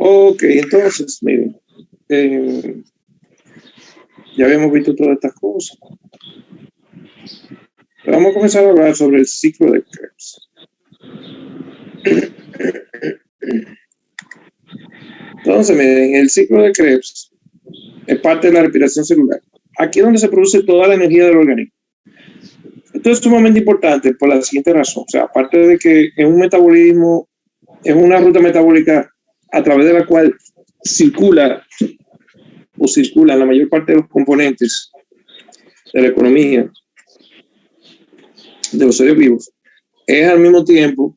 Ok, entonces, miren, ya habíamos visto todas estas cosas. Vamos a comenzar a hablar sobre el ciclo de Krebs. Entonces, miren, el ciclo de Krebs es parte de la respiración celular. Aquí es donde se produce toda la energía del organismo. Esto es sumamente importante por la siguiente razón. O sea, aparte de que es un metabolismo, es una ruta metabólica a través de la cual circulan la mayor parte de los componentes de la economía de los seres vivos, es al mismo tiempo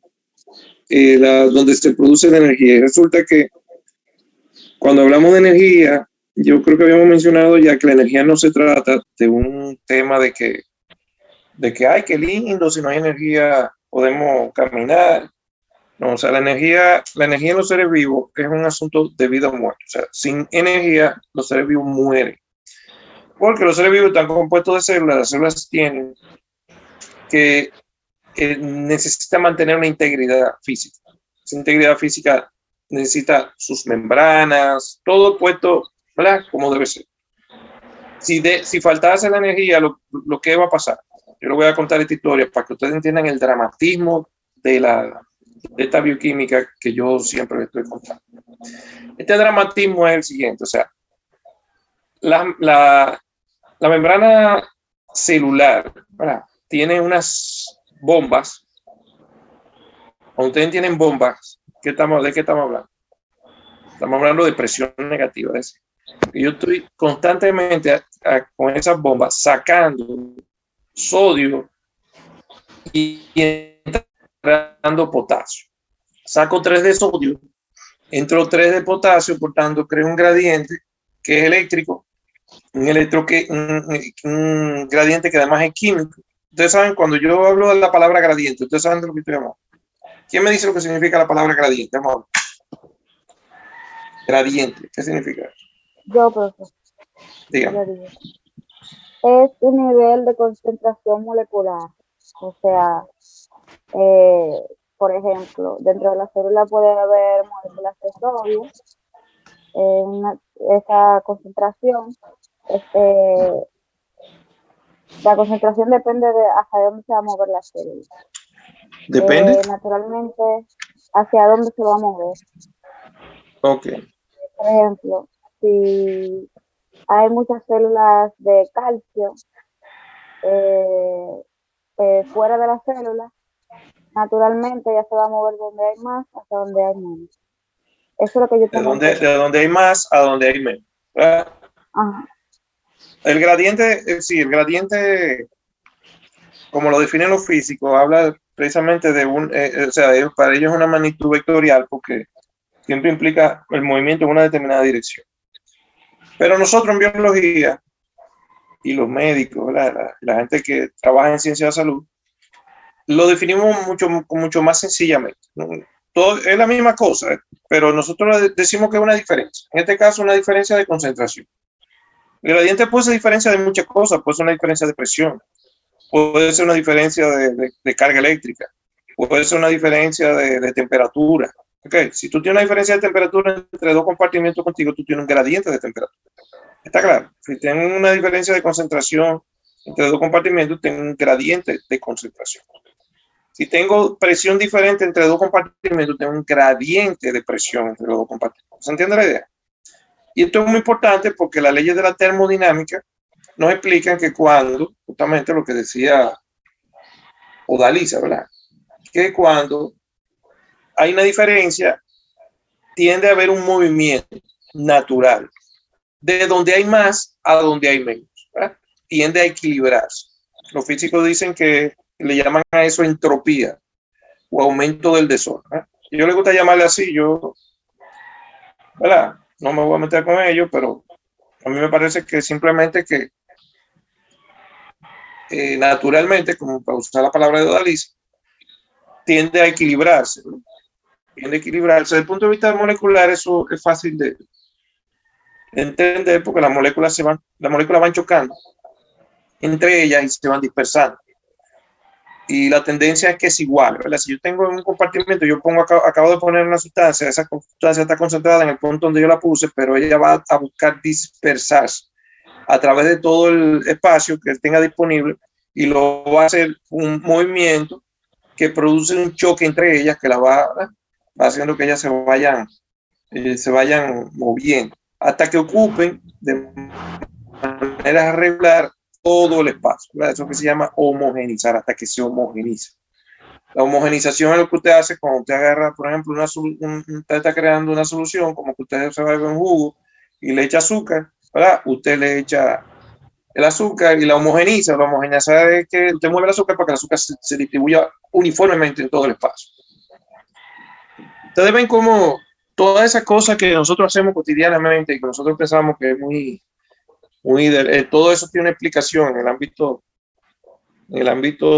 donde se produce la energía. Y resulta que cuando hablamos de energía, yo creo que habíamos mencionado ya que la energía no se trata de un tema de que ay, qué lindo, si no hay energía podemos caminar. No, o sea, la energía en los seres vivos es un asunto de vida o muerte. O sea, sin energía los seres vivos mueren. Porque los seres vivos están compuestos de células, las células tienen que necesitan mantener una integridad física. Esa integridad física necesita sus membranas, todo puesto, ¿verdad? Como debe ser. Si faltase la energía, lo que va a pasar. Yo les voy a contar esta historia para que ustedes entiendan el dramatismo de esta bioquímica que yo siempre les estoy contando. Este dramatismo es el siguiente, o sea, la membrana celular, ¿verdad? Tiene unas bombas. Cuando ustedes tienen bombas, ¿de qué estamos hablando? Estamos hablando de presión negativa. Es decir, yo estoy constantemente con esas bombas sacando sodio y entrando potasio. Saco 3 de sodio, entro 3 de potasio, por tanto creo un gradiente que es eléctrico, un gradiente que además es químico. Ustedes saben, cuando yo hablo de la palabra gradiente, ustedes saben de lo que estoy hablando. ¿Quién me dice lo que significa la palabra gradiente? Vamos. Gradiente, ¿qué significa? Yo, profesor. Dígame. Es un nivel de concentración molecular. O sea, por ejemplo, dentro de la célula puede haber moléculas de sodio. Esa concentración, la concentración depende de hacia dónde se va a mover la célula. ¿Depende? Naturalmente, hacia dónde se va a mover. Ok. Por ejemplo, si hay muchas células de calcio fuera de la célula, naturalmente ya se va a mover donde hay más hasta donde hay menos. Eso es lo que yo tengo. De donde hay más a donde hay menos. Ajá. El gradiente, sí, el gradiente, como lo definen los físicos, habla precisamente de o sea, para ellos es una magnitud vectorial porque siempre implica el movimiento en una determinada dirección. Pero nosotros en biología y los médicos, la gente que trabaja en ciencia de salud, lo definimos mucho más sencillamente. Todo es la misma cosa, pero nosotros decimos que es una diferencia. En este caso, una diferencia de concentración. El gradiente puede ser diferencia de muchas cosas, puede ser una diferencia de presión, puede ser una diferencia de carga eléctrica, puede ser una diferencia de temperatura. Okay. Si tú tienes una diferencia de temperatura entre dos compartimentos contigo, tú tienes un gradiente de temperatura. ¿Está claro? Si tienes una diferencia de concentración entre dos compartimentos, tengo un gradiente de concentración. Si tengo presión diferente entre dos compartimentos, tengo un gradiente de presión entre los dos compartimentos. ¿Se entiende la idea? Y esto es muy importante porque las leyes de la termodinámica nos explican que cuando, justamente lo que decía Odalisa, ¿verdad? Que cuando hay una diferencia, tiende a haber un movimiento natural de donde hay más a donde hay menos, ¿verdad? Tiende a equilibrarse. Los físicos dicen que le llaman a eso entropía o aumento del desorden, ¿verdad? Yo le gusta llamarle así, ¿verdad? No me voy a meter con ellos, pero a mí me parece que simplemente que naturalmente, como para usar la palabra de Odalisa, tiende a equilibrarse, ¿no? Tiende a equilibrarse. Desde el punto de vista molecular, eso es fácil de entender porque las moléculas van chocando entre ellas y se van dispersando. y la tendencia es que es igual, ¿verdad? Si yo tengo un compartimento, yo acabo de poner una sustancia, esa sustancia está concentrada en el punto donde yo la puse, pero ella va a buscar dispersarse a través de todo el espacio que tenga disponible y lo va a hacer un movimiento que produce un choque entre ellas que va haciendo que ellas se vayan moviendo hasta que ocupen de manera regular todo el espacio, ¿verdad? Eso que se llama homogenizar, hasta que se homogeniza. La homogenización es lo que usted hace cuando usted agarra, por ejemplo, usted está creando una solución, como que usted se va a beber un jugo y le echa azúcar, ¿verdad? Usted le echa el azúcar y la homogeniza. La homogenización es que usted mueve el azúcar para que el azúcar se distribuya uniformemente en todo el espacio. Ustedes ven cómo todas esas cosas que nosotros hacemos cotidianamente y que nosotros pensamos que es todo eso tiene una explicación en el ámbito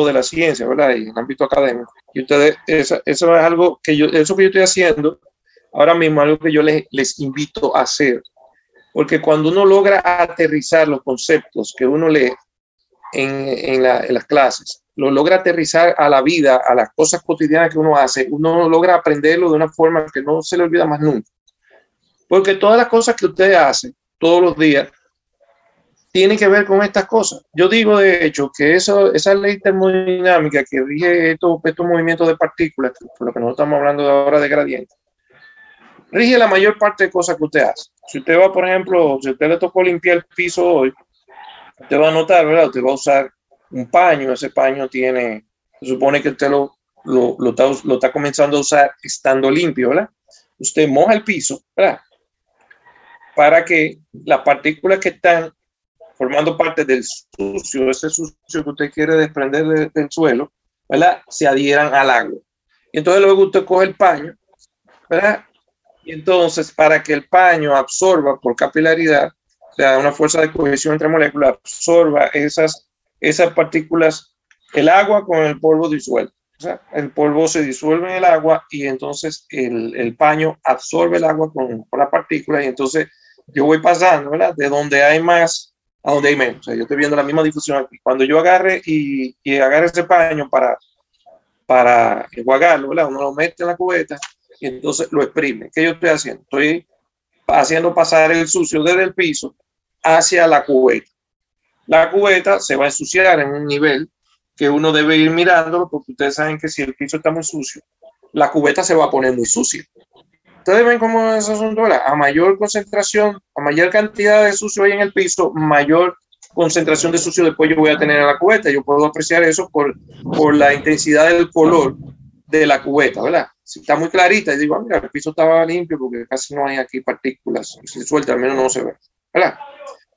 de la ciencia, ¿verdad? Y en el ámbito académico. Y ustedes, eso es algo que yo estoy haciendo ahora mismo, algo que yo les invito a hacer. Porque cuando uno logra aterrizar los conceptos que uno lee en las clases, lo logra aterrizar a la vida, a las cosas cotidianas que uno hace, uno logra aprenderlo de una forma que no se le olvida más nunca. Porque todas las cosas que ustedes hacen todos los días tienen que ver con estas cosas. Yo digo, de hecho, que esa ley termodinámica que rige estos movimientos de partículas, por lo que nosotros estamos hablando ahora de gradiente, rige la mayor parte de cosas que usted hace. Si usted va, por ejemplo, si usted le tocó limpiar el piso hoy, usted va a notar, ¿verdad? Usted va a usar un paño, ese paño se supone que usted lo está comenzando a usar estando limpio, ¿verdad? Usted moja el piso, ¿verdad? Para que las partículas que están formando parte del sucio, ese sucio que usted quiere desprender del suelo, ¿verdad? Se adhieran al agua. Y entonces luego usted coge el paño, ¿verdad? Y entonces, para que el paño absorba por capilaridad, o sea, una fuerza de cohesión entre moléculas, absorba esas partículas, el agua con el polvo disuelto. O sea, el polvo se disuelve en el agua y entonces el paño absorbe el agua con la partícula y entonces yo voy pasando, ¿verdad? De donde hay más a donde hay menos. O sea, yo estoy viendo la misma difusión aquí. Cuando yo agarre y agarre ese paño para enjuagarlo, ¿verdad? Uno lo mete en la cubeta y entonces lo exprime. ¿Qué yo estoy haciendo? Estoy haciendo pasar el sucio desde el piso hacia la cubeta. La cubeta se va a ensuciar en un nivel que uno debe ir mirándolo, porque ustedes saben que si el piso está muy sucio, la cubeta se va a poner muy sucia. Ustedes ven cómo es asunto, ¿verdad? A mayor concentración, a mayor cantidad de sucio hay en el piso, mayor concentración de sucio después yo voy a tener en la cubeta. Yo puedo apreciar eso por la intensidad del color de la cubeta, ¿verdad? Si está muy clarita, y digo, mira, el piso estaba limpio porque casi no hay aquí partículas, si suelta, al menos no se ve, ¿verdad?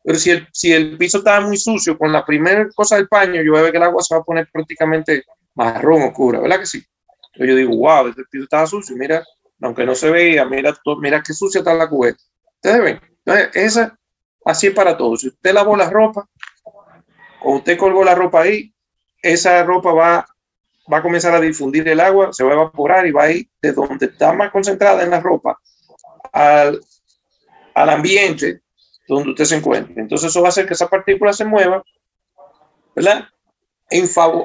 Pero si el piso estaba muy sucio, con la primera cosa del paño, yo voy a ver que el agua se va a poner prácticamente marrón oscura, ¿verdad que sí? Entonces yo digo, wow, este piso estaba sucio, mira, aunque no se veía, mira qué sucia está la cubeta. Ustedes ven, entonces así es para todos. Si usted lavó la ropa, o usted colgó la ropa ahí, esa ropa va a comenzar a difundir el agua, se va a evaporar y va a ir de donde está más concentrada en la ropa al ambiente donde usted se encuentre. Entonces eso va a hacer que esa partícula se mueva, ¿verdad?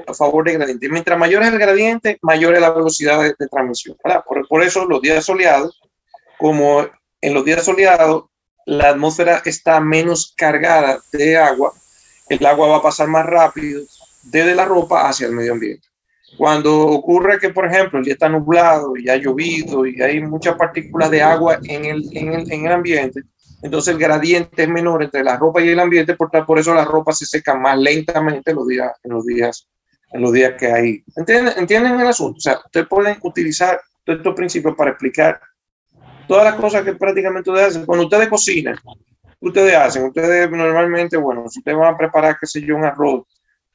A favor del gradiente. Mientras mayor es el gradiente, mayor es la velocidad de transmisión, ¿verdad? Por eso los días soleados, como en los días soleados la atmósfera está menos cargada de agua, el agua va a pasar más rápido desde la ropa hacia el medio ambiente. Cuando ocurre que, por ejemplo, el día está nublado y ha llovido y hay muchas partículas de agua en el ambiente, entonces el gradiente es menor entre la ropa y el ambiente, por eso la ropa se seca más lentamente en los días que hay. ¿Entienden el asunto? O sea, ustedes pueden utilizar todos estos principios para explicar todas las cosas que prácticamente ustedes hacen. Cuando ustedes cocinan, ustedes normalmente, bueno, si ustedes van a preparar, qué sé yo, un arroz,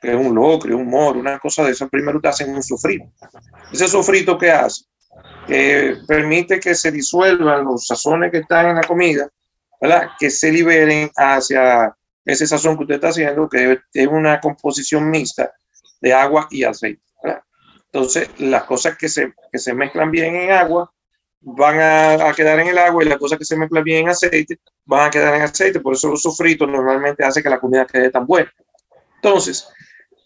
que es un locrio, un moro, una cosa de eso, primero ustedes hacen un sofrito. Ese sofrito que hace, que permite que se disuelvan los sazones que están en la comida, ¿verdad? Que se liberen hacia ese sazón que usted está haciendo, que es una composición mixta de agua y aceite, ¿verdad? Entonces, las cosas que se mezclan bien en agua van a quedar en el agua y las cosas que se mezclan bien en aceite van a quedar en aceite. Por eso los sofritos normalmente hacen que la comida quede tan buena. Entonces,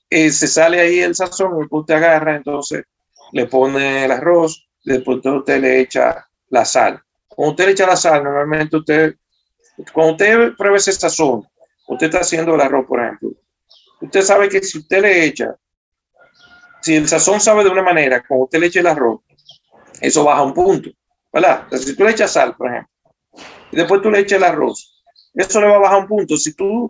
se sale ahí el sazón, después usted agarra, entonces le pone el arroz, después usted le echa la sal. Cuando usted le echa la sal, normalmente cuando usted pruebe ese sazón, usted está haciendo el arroz, por ejemplo, usted sabe que si usted le echa, si el sazón sabe de una manera, cuando usted le echa el arroz, eso baja un punto, ¿verdad? Entonces, si tú le echas sal, por ejemplo, y después tú le echas el arroz, eso le va a bajar un punto. Si tú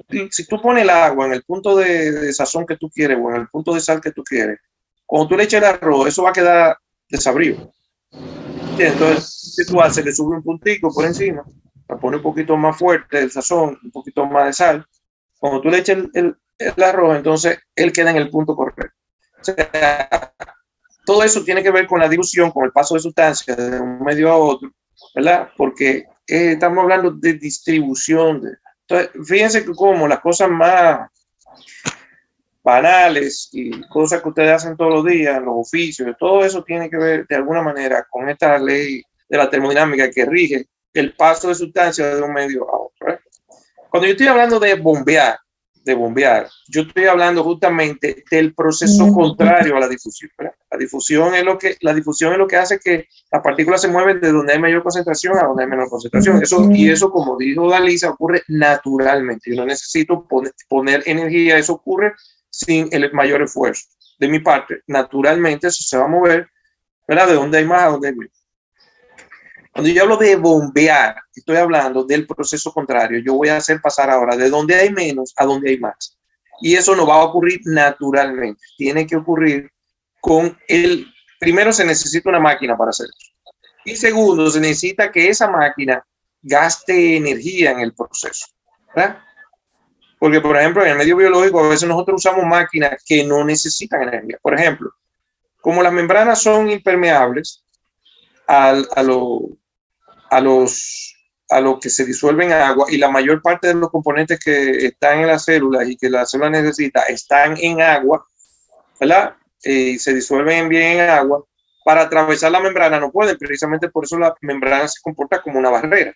pones el agua en el punto de sazón que tú quieres o en el punto de sal que tú quieres, cuando tú le eches el arroz, eso va a quedar desabrido. Entonces, si tú haces, le sube un puntico por encima, le pone un poquito más fuerte el sazón, un poquito más de sal. Cuando tú le eches el arroz, entonces él queda en el punto correcto. O sea, todo eso tiene que ver con la dilución, con el paso de sustancias de un medio a otro, ¿verdad? Porque estamos hablando de distribución. Entonces, fíjense que como las cosas más banales y cosas que ustedes hacen todos los días, los oficios, todo eso tiene que ver de alguna manera con esta ley de la termodinámica que rige el paso de sustancias de un medio a otro. Cuando yo estoy hablando de bombear, yo estoy hablando justamente del proceso contrario a la difusión. ¿Verdad? La difusión es lo que hace que las partículas se mueven de donde hay mayor concentración a donde hay menor concentración. Eso, como dijo Dalisa, ocurre naturalmente. Yo no necesito poner energía, eso ocurre sin el mayor esfuerzo. De mi parte, naturalmente eso se va a mover, ¿verdad? De donde hay más a donde hay menos. Cuando yo hablo de bombear, estoy hablando del proceso contrario. Yo voy a hacer pasar ahora de donde hay menos a donde hay más. Y eso no va a ocurrir naturalmente. Tiene que ocurrir primero se necesita una máquina para hacer eso. Y segundo, se necesita que esa máquina gaste energía en el proceso. ¿Verdad? Porque, por ejemplo, en el medio biológico a veces nosotros usamos máquinas que no necesitan energía. Por ejemplo, como las membranas son impermeables a lo que se disuelve en agua y la mayor parte de los componentes que están en las células y que la célula necesita están en agua, ¿verdad? Y se disuelven bien en agua, para atravesar la membrana no pueden, precisamente por eso la membrana se comporta como una barrera.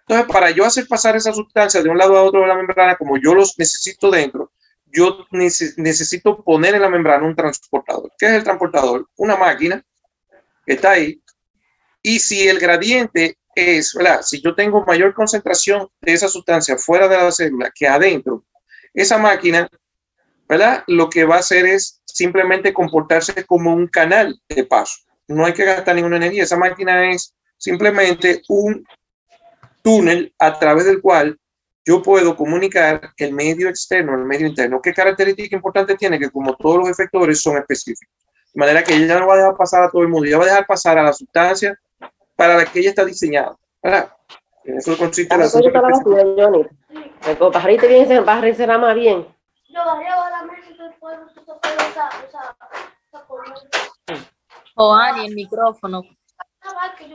Entonces, para yo hacer pasar esa sustancia de un lado a otro de la membrana, como yo los necesito dentro, yo necesito poner en la membrana un transportador. ¿Qué es el transportador? Una máquina que está ahí. Y si el gradiente es, ¿verdad? Si yo tengo mayor concentración de esa sustancia fuera de la célula que adentro, esa máquina, ¿verdad? Lo que va a hacer es simplemente comportarse como un canal de paso. No hay que gastar ninguna energía. Esa máquina es simplemente un túnel a través del cual yo puedo comunicar el medio externo, el medio interno. ¿Qué característica importante tiene? Que como todos los efectores son específicos. De manera que ella no va a dejar pasar a todo el mundo, ella va a dejar pasar a la sustancia para la que ella está diseñada. ¿Verdad? En eso consiste la pajarito bien, se barrerá más bien. Ani, el micrófono,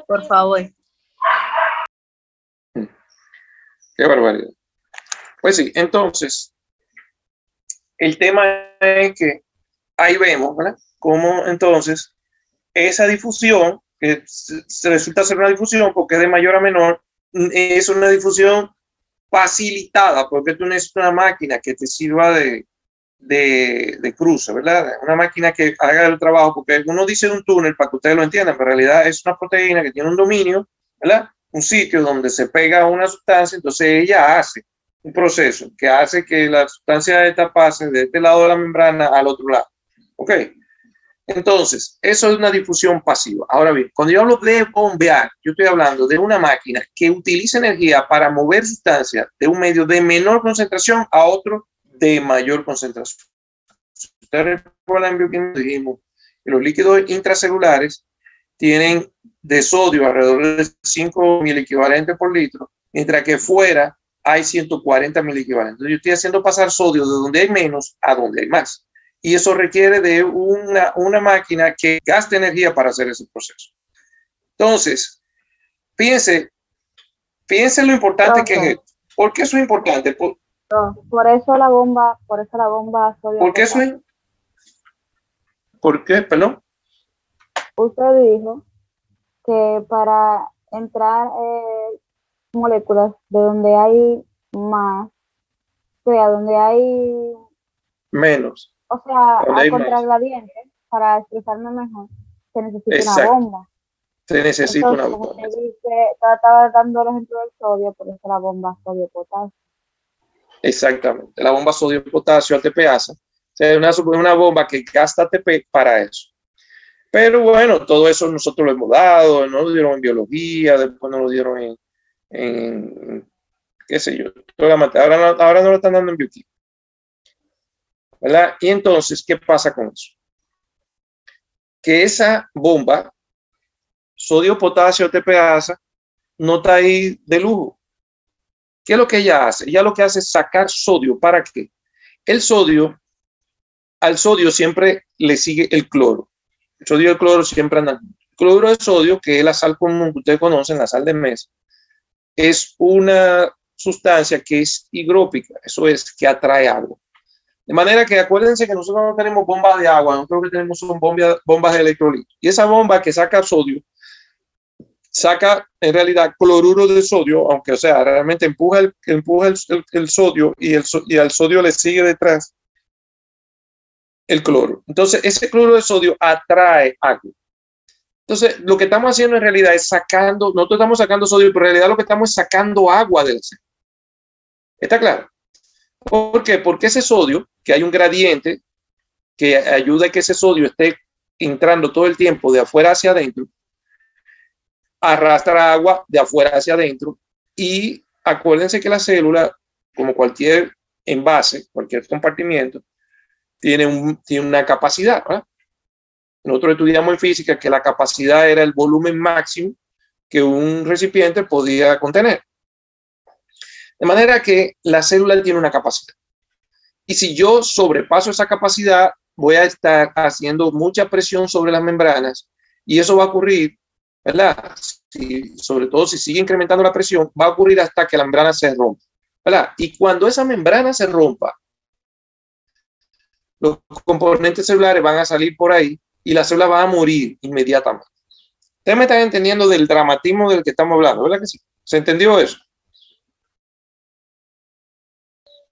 por favor. Qué barbaridad. Pues sí, entonces, el tema es que ahí vemos, ¿verdad? Cómo entonces esa difusión, que se resulta ser una difusión porque es de mayor a menor, es una difusión facilitada, porque tú necesitas una máquina que te sirva de cruce, ¿verdad? Una máquina que haga el trabajo, porque uno dice un túnel para que ustedes lo entiendan, pero en realidad es una proteína que tiene un dominio, ¿verdad? Un sitio donde se pega una sustancia, entonces ella hace un proceso que hace que la sustancia esta pase de este lado de la membrana al otro lado. ¿Ok? Entonces, eso es una difusión pasiva. Ahora bien, cuando yo hablo de bombear, yo estoy hablando de una máquina que utiliza energía para mover sustancias de un medio de menor concentración a otro de mayor concentración. Si ustedes recuerdan en bioquímica, dijimos que los líquidos intracelulares tienen de sodio alrededor de 5 miliequivalentes por litro, mientras que fuera hay 140 miliequivalentes. Entonces, yo estoy haciendo pasar sodio de donde hay menos a donde hay más. Y eso requiere de una máquina que gaste energía para hacer ese proceso. Entonces, piense lo importante que es esto. ¿Por qué eso es importante? Por eso la bomba sodio. ¿Por qué eso es? ¿Por qué? Perdón. Usted dijo que para entrar moléculas de donde hay más, o sea, donde hay menos. O sea, donde a hay más. contragradiente, para expresarme mejor, se necesita Exacto. una bomba. Se necesita Entonces, una como bomba. te dice, estaba dando el ejemplo del sodio, por eso la bomba sodio-potasio. Exactamente. La bomba sodio-potasio ATPasa. O sea, es una bomba que gasta ATP para eso. Pero bueno, todo eso nosotros lo hemos dado, nos lo dieron en biología, después nos lo dieron en qué sé yo. Ahora no lo están dando en bioquímica. ¿Verdad? Y entonces, ¿qué pasa con eso? Que esa bomba, sodio-potasio ATPasa, no está ahí de lujo. ¿Qué es lo que ella hace? Ella lo que hace es sacar sodio. ¿Para qué? El sodio, al sodio siempre le sigue el cloro. El sodio y el cloro siempre andan. El cloro de sodio, que es la sal común que ustedes conocen, la sal de mesa, es una sustancia que es higrópica, eso es que atrae agua. De manera que acuérdense que nosotros no tenemos bombas de agua, nosotros lo que tenemos son bombas de electrolito. Y esa bomba que saca sodio, saca en realidad cloruro de sodio, aunque o sea, realmente empuja el sodio y al sodio le sigue detrás el cloro. Entonces, ese cloro de sodio atrae agua. Entonces, lo que estamos haciendo en realidad es sacando, nosotros estamos sacando sodio, pero en realidad lo que estamos es sacando agua del célula. ¿Está claro? ¿Por qué? Porque ese sodio, que hay un gradiente que ayuda a que ese sodio esté entrando todo el tiempo de afuera hacia adentro, arrastra agua de afuera hacia adentro y acuérdense que la célula, como cualquier envase, cualquier compartimiento, tiene una capacidad, ¿verdad? Nosotros estudiamos en física que la capacidad era el volumen máximo que un recipiente podía contener. De manera que la célula tiene una capacidad. Y si yo sobrepaso esa capacidad, voy a estar haciendo mucha presión sobre las membranas y eso va a ocurrir, ¿verdad? Sobre todo si sigue incrementando la presión, va a ocurrir hasta que la membrana se rompa, ¿verdad? Y cuando esa membrana se rompa, los componentes celulares van a salir por ahí y la célula va a morir inmediatamente. Ustedes me están entendiendo del dramatismo del que estamos hablando, ¿verdad que sí? ¿Se entendió eso?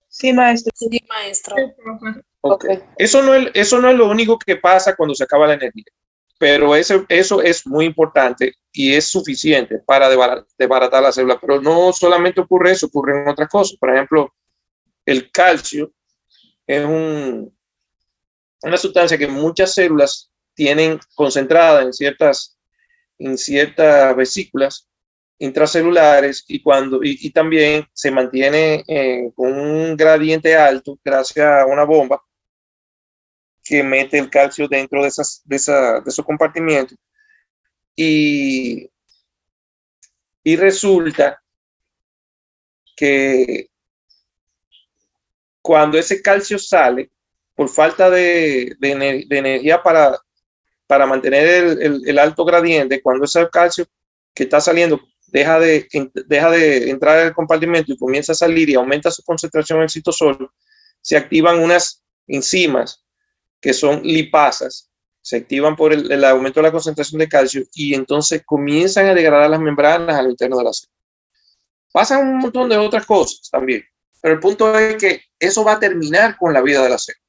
Sí, maestro. Sí, maestro. Okay. Eso no es lo único que pasa cuando se acaba la energía, pero eso es muy importante y es suficiente para desbaratar la célula. Pero no solamente ocurre eso, ocurren otras cosas. Por ejemplo, el calcio es una sustancia que muchas células tienen concentrada en ciertas vesículas intracelulares y también se mantiene con un gradiente alto gracias a una bomba que mete el calcio dentro de esos compartimientos y resulta que cuando ese calcio sale por falta de energía para mantener el alto gradiente, cuando ese calcio que está saliendo deja de entrar al compartimento y comienza a salir y aumenta su concentración en el citosol, se activan unas enzimas que son lipasas, se activan por el aumento de la concentración de calcio y entonces comienzan a degradar las membranas al interno de la célula. Pasan un montón de otras cosas también, pero el punto es que eso va a terminar con la vida de la célula.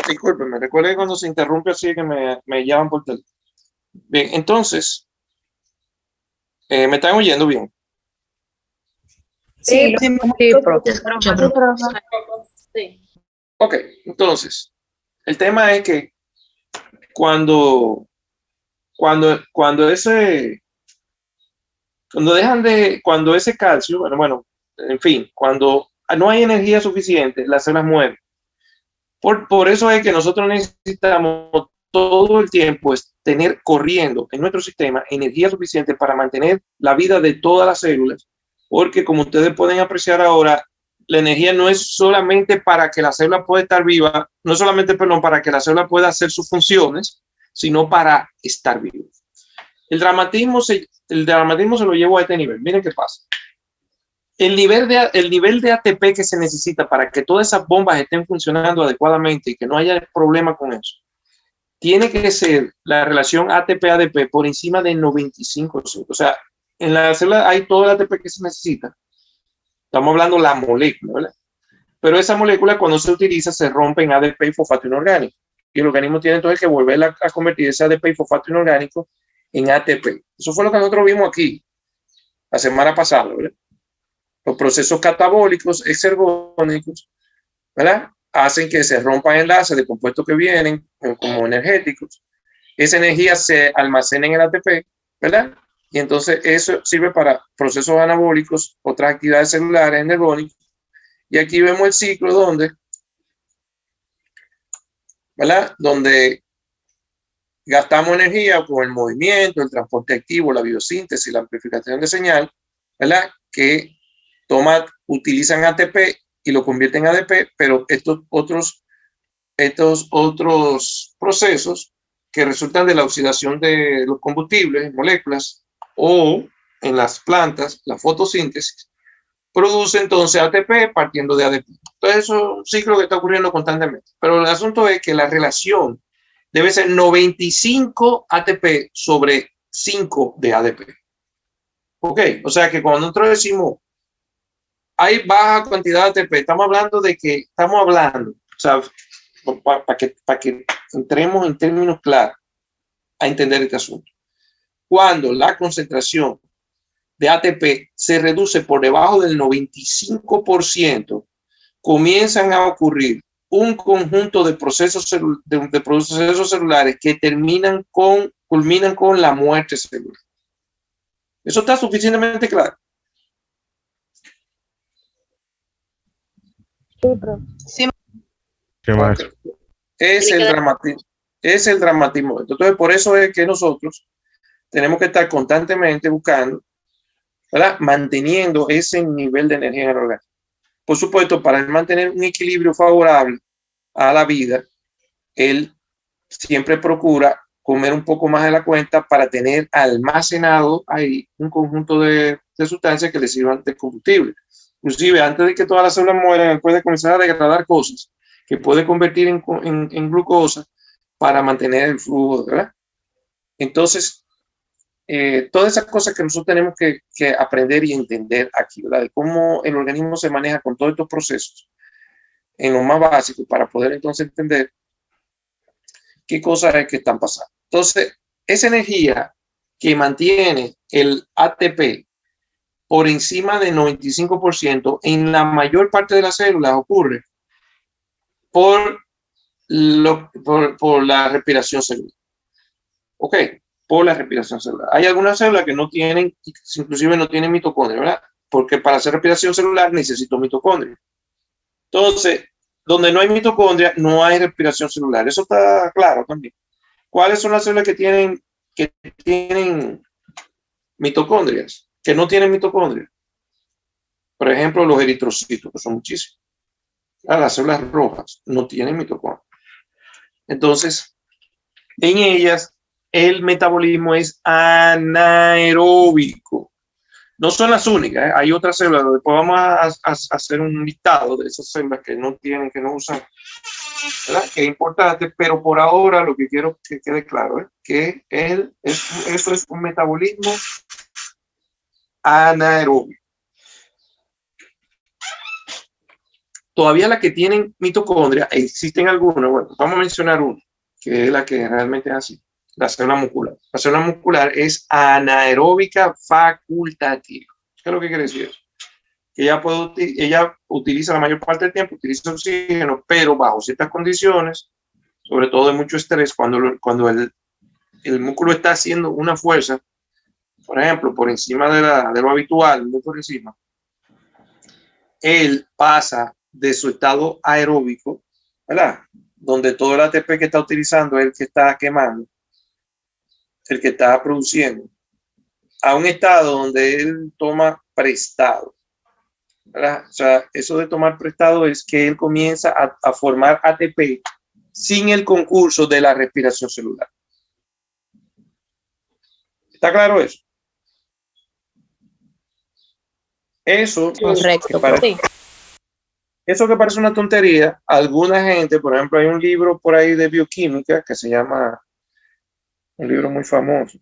Discúlpenme, recuerden que cuando se interrumpe así que me llaman por teléfono. Bien, entonces, ¿me están oyendo bien? Sí, Sí, profe. Sí. Ok, entonces, el tema es que cuando ese calcio, bueno, en fin, cuando no hay energía suficiente, las células mueren. Por eso es que nosotros necesitamos todo el tiempo tener corriendo en nuestro sistema energía suficiente para mantener la vida de todas las células, porque como ustedes pueden apreciar ahora, la energía no es solamente para que la célula pueda estar viva, no es solamente, perdón, para que la célula pueda hacer sus funciones, sino para estar viva. El dramatismo se lo llevo a este nivel. Miren qué pasa. El nivel de ATP que se necesita para que todas esas bombas estén funcionando adecuadamente y que no haya problema con eso, tiene que ser la relación ATP-ADP por encima de 95%. O sea, en la célula hay todo el ATP que se necesita. Estamos hablando de la molécula, ¿verdad? Pero esa molécula cuando se utiliza se rompe en ADP y fosfato inorgánico. Y el organismo tiene entonces que volver a convertir ese ADP y fosfato inorgánico en ATP. Eso fue lo que nosotros vimos aquí la semana pasada, ¿verdad? Los procesos catabólicos exergónicos, ¿verdad? Hacen que se rompan enlaces de compuestos que vienen como energéticos. Esa energía se almacena en el ATP, ¿verdad? Y entonces eso sirve para procesos anabólicos, otras actividades celulares energónicas. Y aquí vemos el ciclo donde, ¿verdad? Donde gastamos energía con el movimiento, el transporte activo, la biosíntesis, la amplificación de señal, ¿verdad? Que utilizan ATP y lo convierten en ADP, pero estos otros procesos que resultan de la oxidación de los combustibles, moléculas, o en las plantas, la fotosíntesis, produce entonces ATP partiendo de ADP. Entonces, eso es un ciclo que está ocurriendo constantemente. Pero el asunto es que la relación debe ser 95 ATP sobre 5 de ADP. Ok, o sea que cuando nosotros decimos hay baja cantidad de ATP, estamos hablando, o sea, para que entremos en términos claros a entender este asunto. Cuando la concentración de ATP se reduce por debajo del 95%, comienzan a ocurrir un conjunto de procesos celulares que culminan con la muerte celular. ¿Eso está suficientemente claro? Sí, profe. Sí, ¿Qué más? Okay. Es el dramatismo. Entonces, por eso es que nosotros tenemos que estar constantemente buscando, ¿verdad? Manteniendo ese nivel de energía en el organismo. Por supuesto, para mantener un equilibrio favorable a la vida, él siempre procura comer un poco más de la cuenta para tener almacenado ahí un conjunto de sustancias que le sirvan de combustible. Inclusive, antes de que todas las células mueran, él puede comenzar a degradar cosas que puede convertir en glucosa para mantener el flujo, ¿verdad? Entonces, todas esas cosas que nosotros tenemos que aprender y entender aquí, ¿verdad? De cómo el organismo se maneja con todos estos procesos en lo más básico para poder entonces entender qué cosas es que están pasando. Entonces, esa energía que mantiene el ATP por encima del 95% en la mayor parte de las células ocurre por la respiración celular. ¿Ok? Por la respiración celular. Hay algunas células que no tienen, inclusive no tienen mitocondria, ¿verdad? Porque para hacer respiración celular necesito mitocondria. Entonces, donde no hay mitocondria, no hay respiración celular. Eso está claro también. ¿Cuáles son las células que tienen mitocondrias? Que no tienen mitocondria. Por ejemplo, los eritrocitos, que son muchísimos. Las células rojas no tienen mitocondria. Entonces, en ellas, el metabolismo es anaeróbico. No son las únicas, ¿eh? Hay otras células. Después vamos a hacer un listado de esas células que no tienen, que no usan, ¿verdad? Que es importante, pero por ahora lo que quiero que quede claro es que eso es un metabolismo anaeróbico. Todavía las que tienen mitocondria, existen algunas, bueno, vamos a mencionar una, que es la que realmente es así, la célula muscular. La célula muscular es anaeróbica facultativa. ¿Qué es lo que quiere decir eso? Que ella utiliza la mayor parte del tiempo, utiliza oxígeno, pero bajo ciertas condiciones, sobre todo de mucho estrés, cuando el músculo está haciendo una fuerza, por ejemplo, por encima de lo habitual, muy por encima, él pasa de su estado aeróbico ¿verdad? Donde todo el ATP que está utilizando es el que está quemando, el que está produciendo, a un estado donde él toma prestado, ¿verdad? O sea, eso de tomar prestado es que él comienza a formar ATP sin el concurso de la respiración celular. ¿Está claro eso? Eso, Correcto, sí. eso que parece una tontería, alguna gente, por ejemplo, hay un libro por ahí de bioquímica que se llama, un libro muy famoso,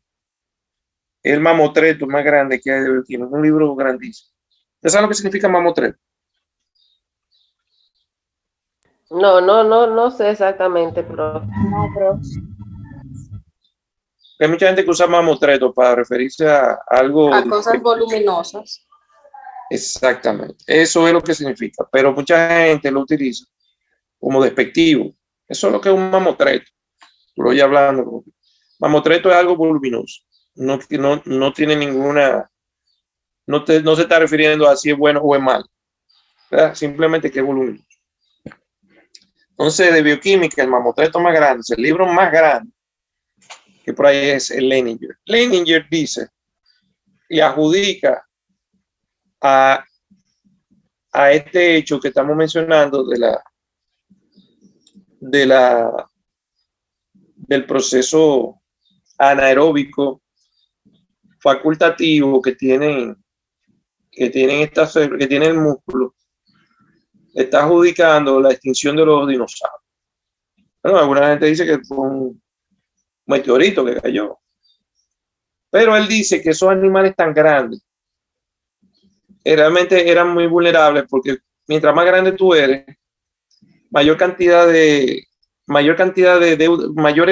el mamotreto más grande que hay de bioquímica, un libro grandísimo. ¿Usted sabe lo que significa mamotreto? No sé exactamente, pero No, pero Hay mucha gente que usa mamotreto para referirse a algo. A cosas voluminosas. Exactamente. Eso es lo que significa. Pero mucha gente lo utiliza como despectivo. Eso es lo que es un mamotreto. Lo voy hablando. Mamotreto es algo voluminoso. No tiene ninguna. No se está refiriendo a si es bueno o es malo. ¿Verdad? Simplemente que es voluminoso. Entonces, de bioquímica, el mamotreto más grande, el libro más grande que por ahí es el Leninger. Leninger dice y adjudica a este hecho que estamos mencionando del proceso anaeróbico facultativo que tiene el músculo, está adjudicando la extinción de los dinosaurios. Bueno, alguna gente dice que fue un meteorito que cayó, pero él dice que esos animales tan grandes realmente eran muy vulnerables porque mientras más grande tú eres, mayor es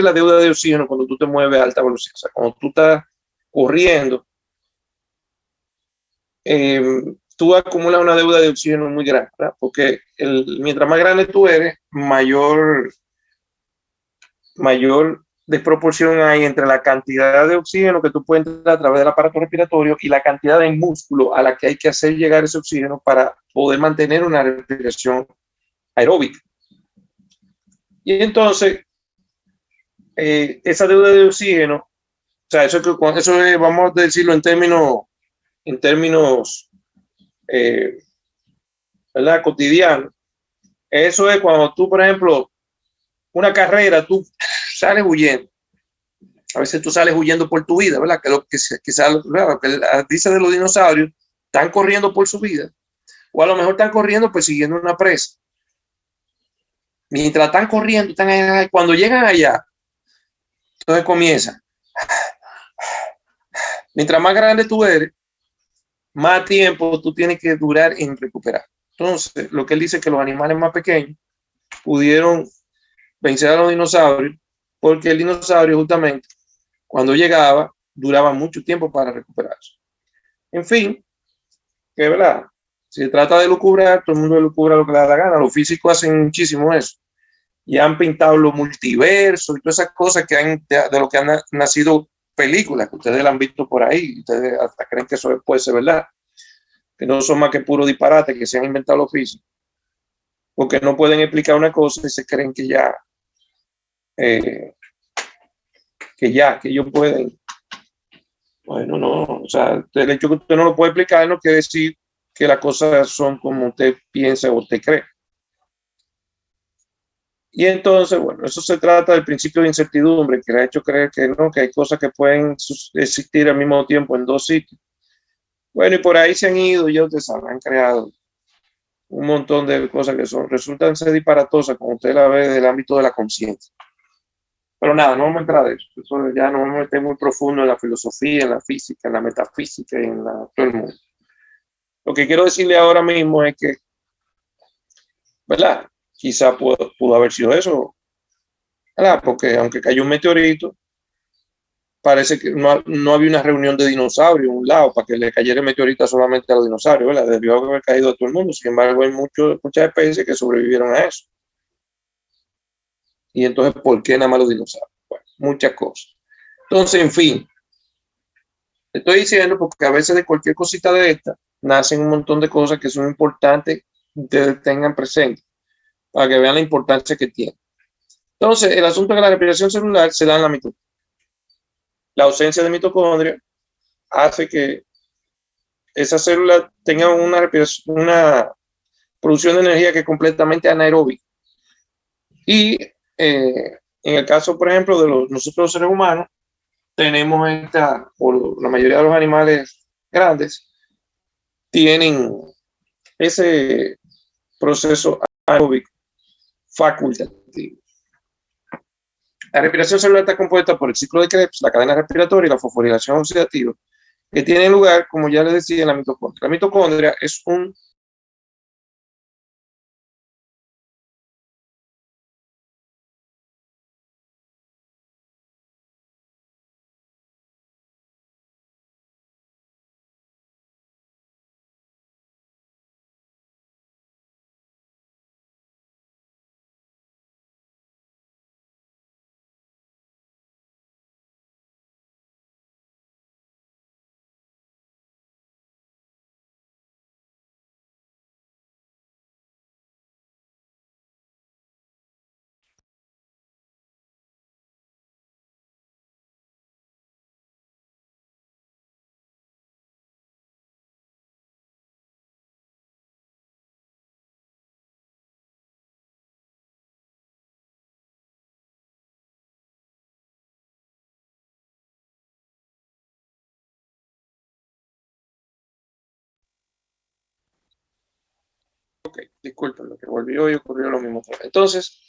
la deuda de oxígeno cuando tú te mueves a alta velocidad. O sea, cuando tú estás corriendo, tú acumulas una deuda de oxígeno muy grande, ¿verdad? Porque mientras más grande tú eres, mayor desproporción hay entre la cantidad de oxígeno que tú puedes entrar a través del aparato respiratorio y la cantidad de músculo a la que hay que hacer llegar ese oxígeno para poder mantener una respiración aeróbica. Y entonces, esa deuda de oxígeno, o sea, eso es, vamos a decirlo en términos ¿verdad? Cotidianos. Eso es cuando tú, por ejemplo, una carrera, tú sales huyendo. A veces tú sales huyendo por tu vida, ¿verdad? Que lo que dice de los dinosaurios, están corriendo por su vida. O a lo mejor están corriendo persiguiendo una presa. Mientras están corriendo, cuando llegan allá, entonces comienza. Mientras más grande tú eres, más tiempo tú tienes que durar en recuperar. Entonces, lo que él dice es que los animales más pequeños pudieron vencer a los dinosaurios porque el dinosaurio justamente cuando llegaba duraba mucho tiempo para recuperarse. En fin, que verdad, si se trata de lucubrar, todo el mundo lucubra lo que le da la gana. Los físicos hacen muchísimo eso y han pintado los multiversos y todas esas cosas de lo que han nacido películas que ustedes la han visto por ahí. Ustedes hasta creen que eso puede ser verdad, que no son más que puro disparate que se han inventado los físicos, porque no pueden explicar una cosa y se creen que ellos pueden. Bueno, no, o sea, el hecho que usted no lo puede explicar no quiere decir que las cosas son como usted piensa o usted cree. Y entonces, bueno, eso se trata del principio de incertidumbre, que le ha hecho creer que no, que hay cosas que pueden existir al mismo tiempo en dos sitios. Bueno, y por ahí se han ido, ya ustedes saben, han creado un montón de cosas que resultan ser disparatosas, como usted la ve del ámbito de la conciencia. Pero nada, no vamos a entrar de eso. Eso ya nos vamos a meter muy profundo en la filosofía, en la física, en la metafísica y en todo el mundo. Lo que quiero decirle ahora mismo es que, ¿verdad? Quizá pudo haber sido eso, ¿verdad? Porque aunque cayó un meteorito, parece que no había una reunión de dinosaurios en un lado para que le cayera el meteorito solamente a los dinosaurios, ¿verdad? Debió haber caído a todo el mundo. Sin embargo, hay muchas especies que sobrevivieron a eso. Y entonces, ¿por qué nada más los dinosaurios? Bueno, muchas cosas. Entonces, en fin, te estoy diciendo porque a veces de cualquier cosita de esta nacen un montón de cosas que son importantes que ustedes tengan presente. para que vean la importancia que tiene. Entonces, el asunto de la respiración celular se da en la mitocondria. La ausencia de mitocondria hace que esa célula tenga una producción de energía que es completamente anaeróbica. Y en el caso, por ejemplo, de nosotros los seres humanos, tenemos la mayoría de los animales grandes, tienen ese proceso anaeróbico facultativo. La respiración celular está compuesta por el ciclo de Krebs, la cadena respiratoria y la fosforilación oxidativa, que tiene lugar, como ya les decía, en la mitocondria. La mitocondria es un disculpen, lo que volvió y ocurrió lo mismo. Entonces,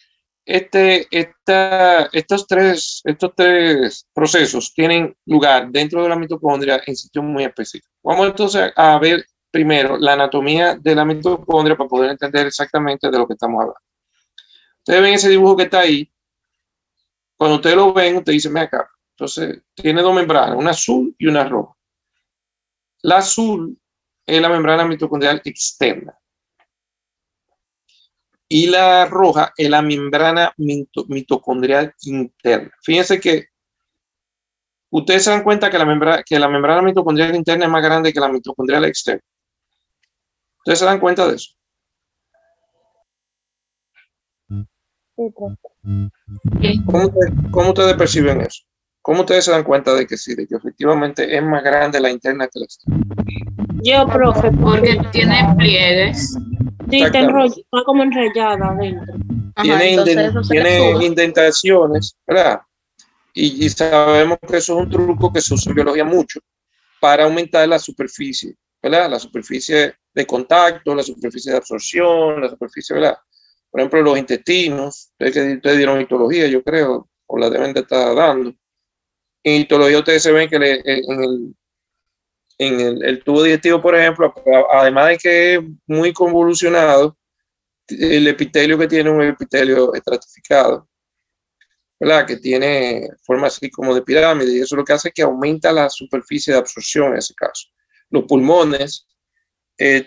estos tres procesos tienen lugar dentro de la mitocondria en sitios muy específicos. Vamos entonces a ver primero la anatomía de la mitocondria para poder entender exactamente de lo que estamos hablando. Ustedes ven ese dibujo que está ahí. Cuando ustedes lo ven, ustedes dicen, mira acá. Entonces, tiene dos membranas, una azul y una roja. La azul es la membrana mitocondrial externa. Y la roja es la membrana mitocondrial interna. Fíjense que ustedes se dan cuenta que la membrana mitocondrial interna es más grande que la mitocondrial externa. ¿Ustedes se dan cuenta de eso? ¿Cómo ustedes perciben eso? ¿Cómo ustedes se dan cuenta de que sí, de que efectivamente es más grande la interna que la externa? Yo, profe, porque tiene pliegues. Sí, está como enrollada adentro. Tiene indentaciones, ¿verdad? Y sabemos que eso es un truco que se usa en biología mucho para aumentar la superficie, ¿verdad? La superficie de contacto, la superficie de absorción, la superficie, ¿verdad? Por ejemplo, los intestinos, ustedes dieron histología, yo creo, o la deben de estar dando. En histología ustedes se ven que en el tubo digestivo, por ejemplo, además de que es muy convolucionado, el epitelio que tiene un epitelio estratificado, ¿verdad? Que tiene forma así como de pirámide, y eso lo que hace es que aumenta la superficie de absorción en ese caso. Los pulmones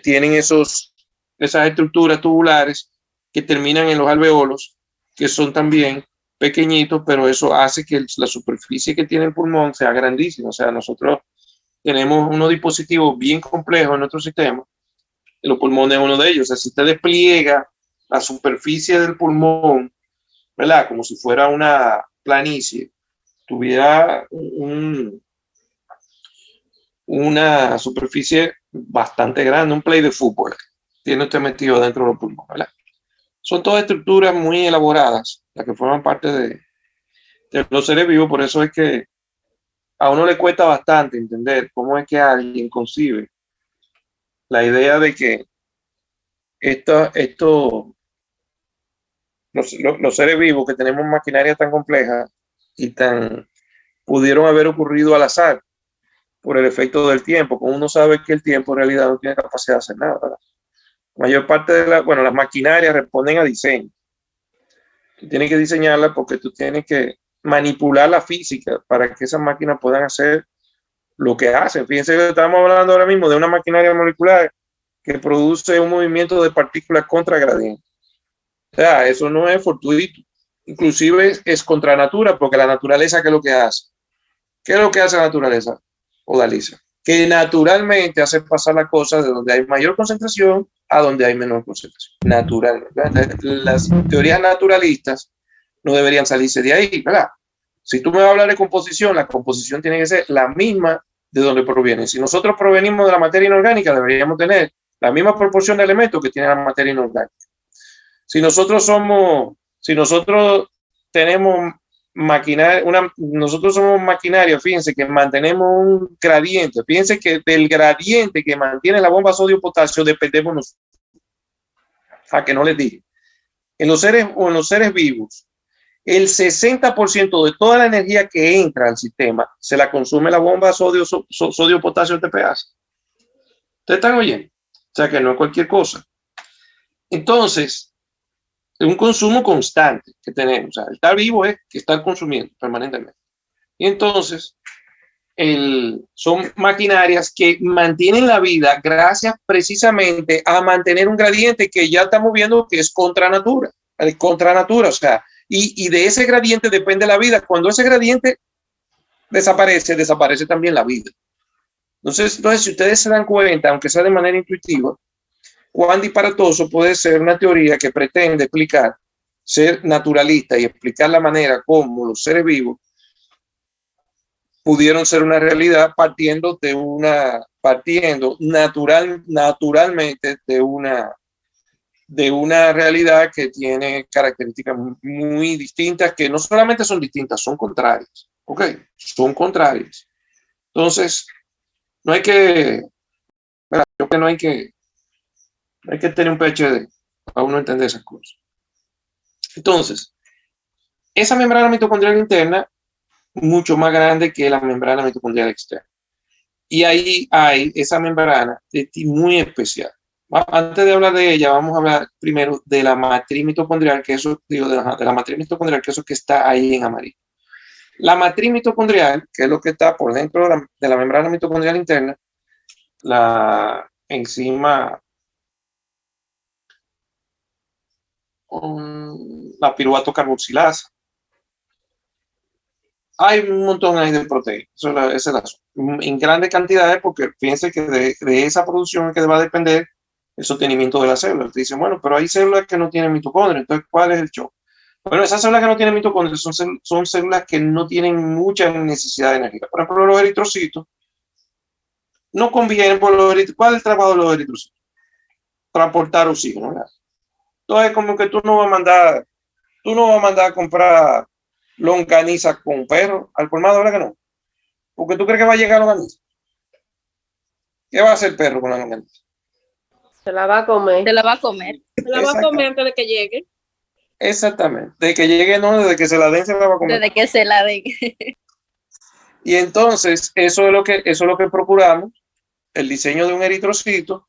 tienen esas estructuras tubulares que terminan en los alveolos, que son también pequeñitos, pero eso hace que la superficie que tiene el pulmón sea grandísima. O sea, nosotros tenemos unos dispositivos bien complejos en nuestro sistema, y los pulmones es uno de ellos. O sea, si usted despliega la superficie del pulmón, ¿verdad? Como si fuera una planicie, tuviera una superficie bastante grande, un play de fútbol, tiene usted metido dentro de los pulmones, ¿verdad? Son todas estructuras muy elaboradas, las que forman parte de los seres vivos, por eso es que a uno le cuesta bastante entender cómo es que alguien concibe la idea de que los seres vivos que tenemos maquinaria tan compleja y pudieron haber ocurrido al azar por el efecto del tiempo, como uno sabe que el tiempo en realidad no tiene capacidad de hacer nada, ¿verdad? La mayor parte de las maquinarias responden a diseño. Tú tienes que diseñarla porque tú tienes que manipular la física para que esas máquinas puedan hacer lo que hacen. Fíjense que estamos hablando ahora mismo de una maquinaria molecular que produce un movimiento de partículas contra gradiente. O sea, eso no es fortuito. Inclusive es contra natura, porque la naturaleza, ¿qué es lo que hace? ¿Qué es lo que hace la naturaleza, Odalisa? Que naturalmente hace pasar las cosas de donde hay mayor concentración a donde hay menor concentración, naturalmente. Las teorías naturalistas no deberían salirse de ahí, ¿verdad? Si tú me vas a hablar de composición, la composición tiene que ser la misma de donde proviene. Si nosotros provenimos de la materia inorgánica, deberíamos tener la misma proporción de elementos que tiene la materia inorgánica. Si nosotros tenemos nosotros somos maquinaria, fíjense que mantenemos un gradiente, fíjense que del gradiente que mantiene la bomba sodio-potasio dependemos nosotros. A que no les dije. En los seres vivos, el 60% de toda la energía que entra al sistema se la consume la bomba sodio-potasio TPA. ¿Ustedes están oyendo? O sea que no es cualquier cosa. Entonces, es un consumo constante que tenemos. O sea, estar vivo es que estar consumiendo permanentemente. Y entonces, son maquinarias que mantienen la vida gracias precisamente a mantener un gradiente que ya estamos viendo que es contra natura. O sea, y de ese gradiente depende la vida. Cuando ese gradiente desaparece también la vida. Entonces, si ustedes se dan cuenta, aunque sea de manera intuitiva, cuán disparatoso puede ser una teoría que pretende explicar, ser naturalista y explicar la manera como los seres vivos pudieron ser una realidad partiendo naturalmente de una realidad que tiene características muy distintas, que no solamente son distintas, son contrarias. ¿Ok? Son contrarias. Entonces, yo creo que no hay que tener un PhD para uno entender esas cosas. Entonces, esa membrana mitocondrial interna mucho más grande que la membrana mitocondrial externa. Y ahí hay esa membrana muy especial. Antes de hablar de ella, vamos a hablar primero de la matriz mitocondrial, de la matriz mitocondrial, que es eso que está ahí en amarillo. La matriz mitocondrial, que es lo que está por dentro de la membrana mitocondrial interna, la enzima, la piruvato carboxilasa. Hay un montón ahí de proteínas, en grandes cantidades, porque fíjense que de esa producción es que va a depender el sostenimiento de las células. Te dicen, bueno, pero hay células que no tienen mitocondria, entonces, ¿cuál es el show? Bueno, esas células que no tienen mitocondria son células que no tienen mucha necesidad de energía. Por ejemplo, los eritrocitos no convienen por los eritrocitos. ¿Cuál es el trabajo de los eritrocitos? Transportar oxígeno, ¿verdad? Entonces, como que tú no vas a mandar a comprar longaniza con perro al colmado, ¿verdad que no? Porque tú crees que va a llegar longaniza. ¿Qué va a hacer el perro con la longaniza? Se la va a comer. Se la va a comer. Se la va a comer antes de que llegue. Exactamente. De que llegue, no, desde que se la den, se la va a comer. Desde que se la den. Y entonces, eso es lo que procuramos. El diseño de un eritrocito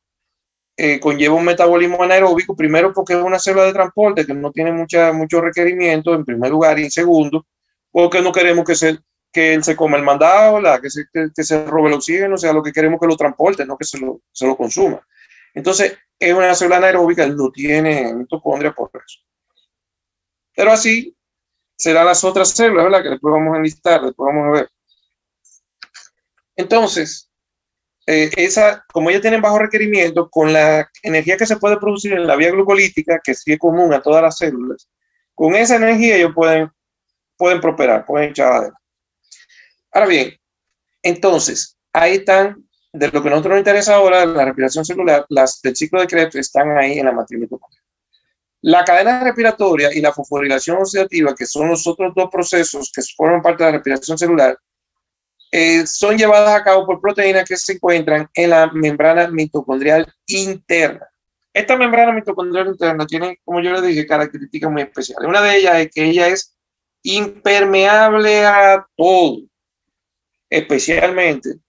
conlleva un metabolismo anaeróbico, primero porque es una célula de transporte que no tiene mucho requerimiento, en primer lugar, y en segundo, porque no queremos que él se coma el mandado, que se robe el oxígeno, o sea, lo que queremos que lo transporte, no que se lo consuma. Entonces, es una célula anaeróbica, él no tiene mitocondria por eso. Pero así serán las otras células, ¿verdad? Que después vamos a enlistar, después vamos a ver. Entonces, como ellas tienen bajo requerimiento, con la energía que se puede producir en la vía glucolítica, que sí es común a todas las células, con esa energía ellos pueden prosperar, pueden echar adelante. Ahora bien, entonces, ahí están, de lo que a nosotros nos interesa ahora, la respiración celular, las del ciclo de Krebs están ahí en la matriz mitocondrial. La cadena respiratoria y la fosforilación oxidativa, que son los otros dos procesos que forman parte de la respiración celular, son llevadas a cabo por proteínas que se encuentran en la membrana mitocondrial interna. Esta membrana mitocondrial interna tiene, como yo les dije, características muy especiales. Una de ellas es que ella es impermeable a todo, especialmente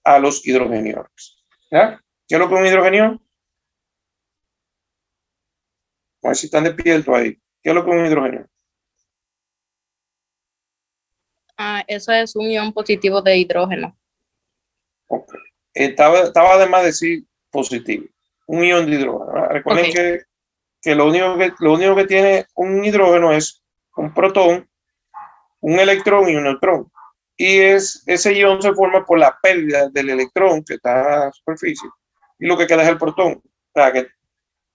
a los hidrogeniones. ¿Ya? ¿Qué es lo que es un hidrogenión? A ver si están despiertos ahí. ¿Qué es lo que es un hidrogenión? Eso es un ion positivo de hidrógeno. Okay. Estaba además de decir positivo. Un ion de hidrógeno, ¿verdad? Recuerden que lo único que tiene un hidrógeno es un protón, un electrón y un neutrón. y ese ion se forma por la pérdida del electrón que está en la superficie, y lo que queda es el protón. O sea, que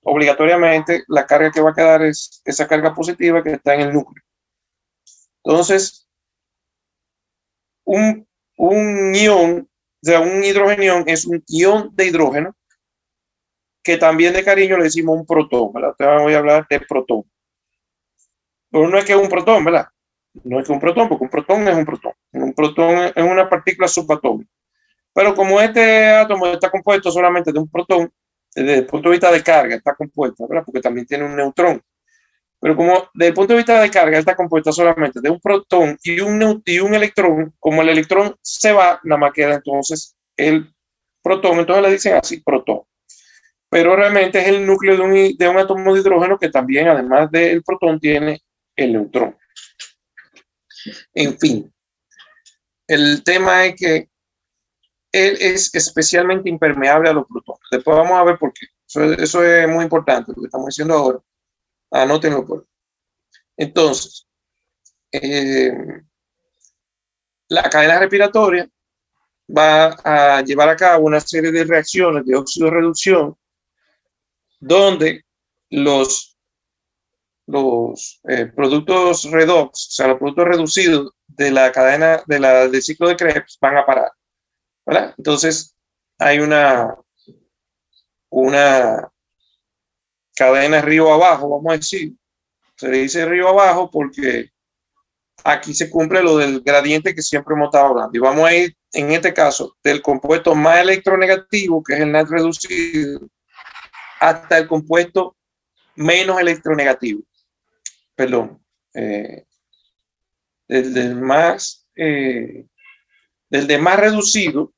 obligatoriamente la carga que va a quedar es esa carga positiva que está en el núcleo. Entonces, un ion, o sea, un hidrogenión es un ion de hidrógeno que también de cariño le decimos un protón, ¿verdad? Te voy a hablar de protón. Pero no es que es un protón, ¿verdad? No es que un protón, porque un protón es un protón. Un protón es una partícula subatómica. Pero como este átomo está compuesto solamente de un protón, desde el punto de vista de carga está compuesta, ¿verdad? Porque también tiene un neutrón. Pero como desde el punto de vista de carga está compuesta solamente de un protón y un electrón, como el electrón se va, nada más queda entonces el protón. Entonces le dicen así, protón. Pero realmente es el núcleo de un átomo de hidrógeno que también, además del protón, tiene el neutrón. En fin, el tema es que él es especialmente impermeable a los protones. Después vamos a ver por qué. Eso es muy importante, lo que estamos diciendo ahora. Anótenlo por ahí. Entonces, la cadena respiratoria va a llevar a cabo una serie de reacciones de óxido de reducción donde los productos redox, o sea, los productos reducidos de la cadena del ciclo de Krebs van a parar, ¿verdad? Entonces, hay una cadena río abajo, vamos a decir. Se dice río abajo porque aquí se cumple lo del gradiente que siempre hemos estado hablando. Y vamos a ir, en este caso, del compuesto más electronegativo, que es el NAD reducido, hasta el compuesto menos electronegativo. Perdón. Del de más reducido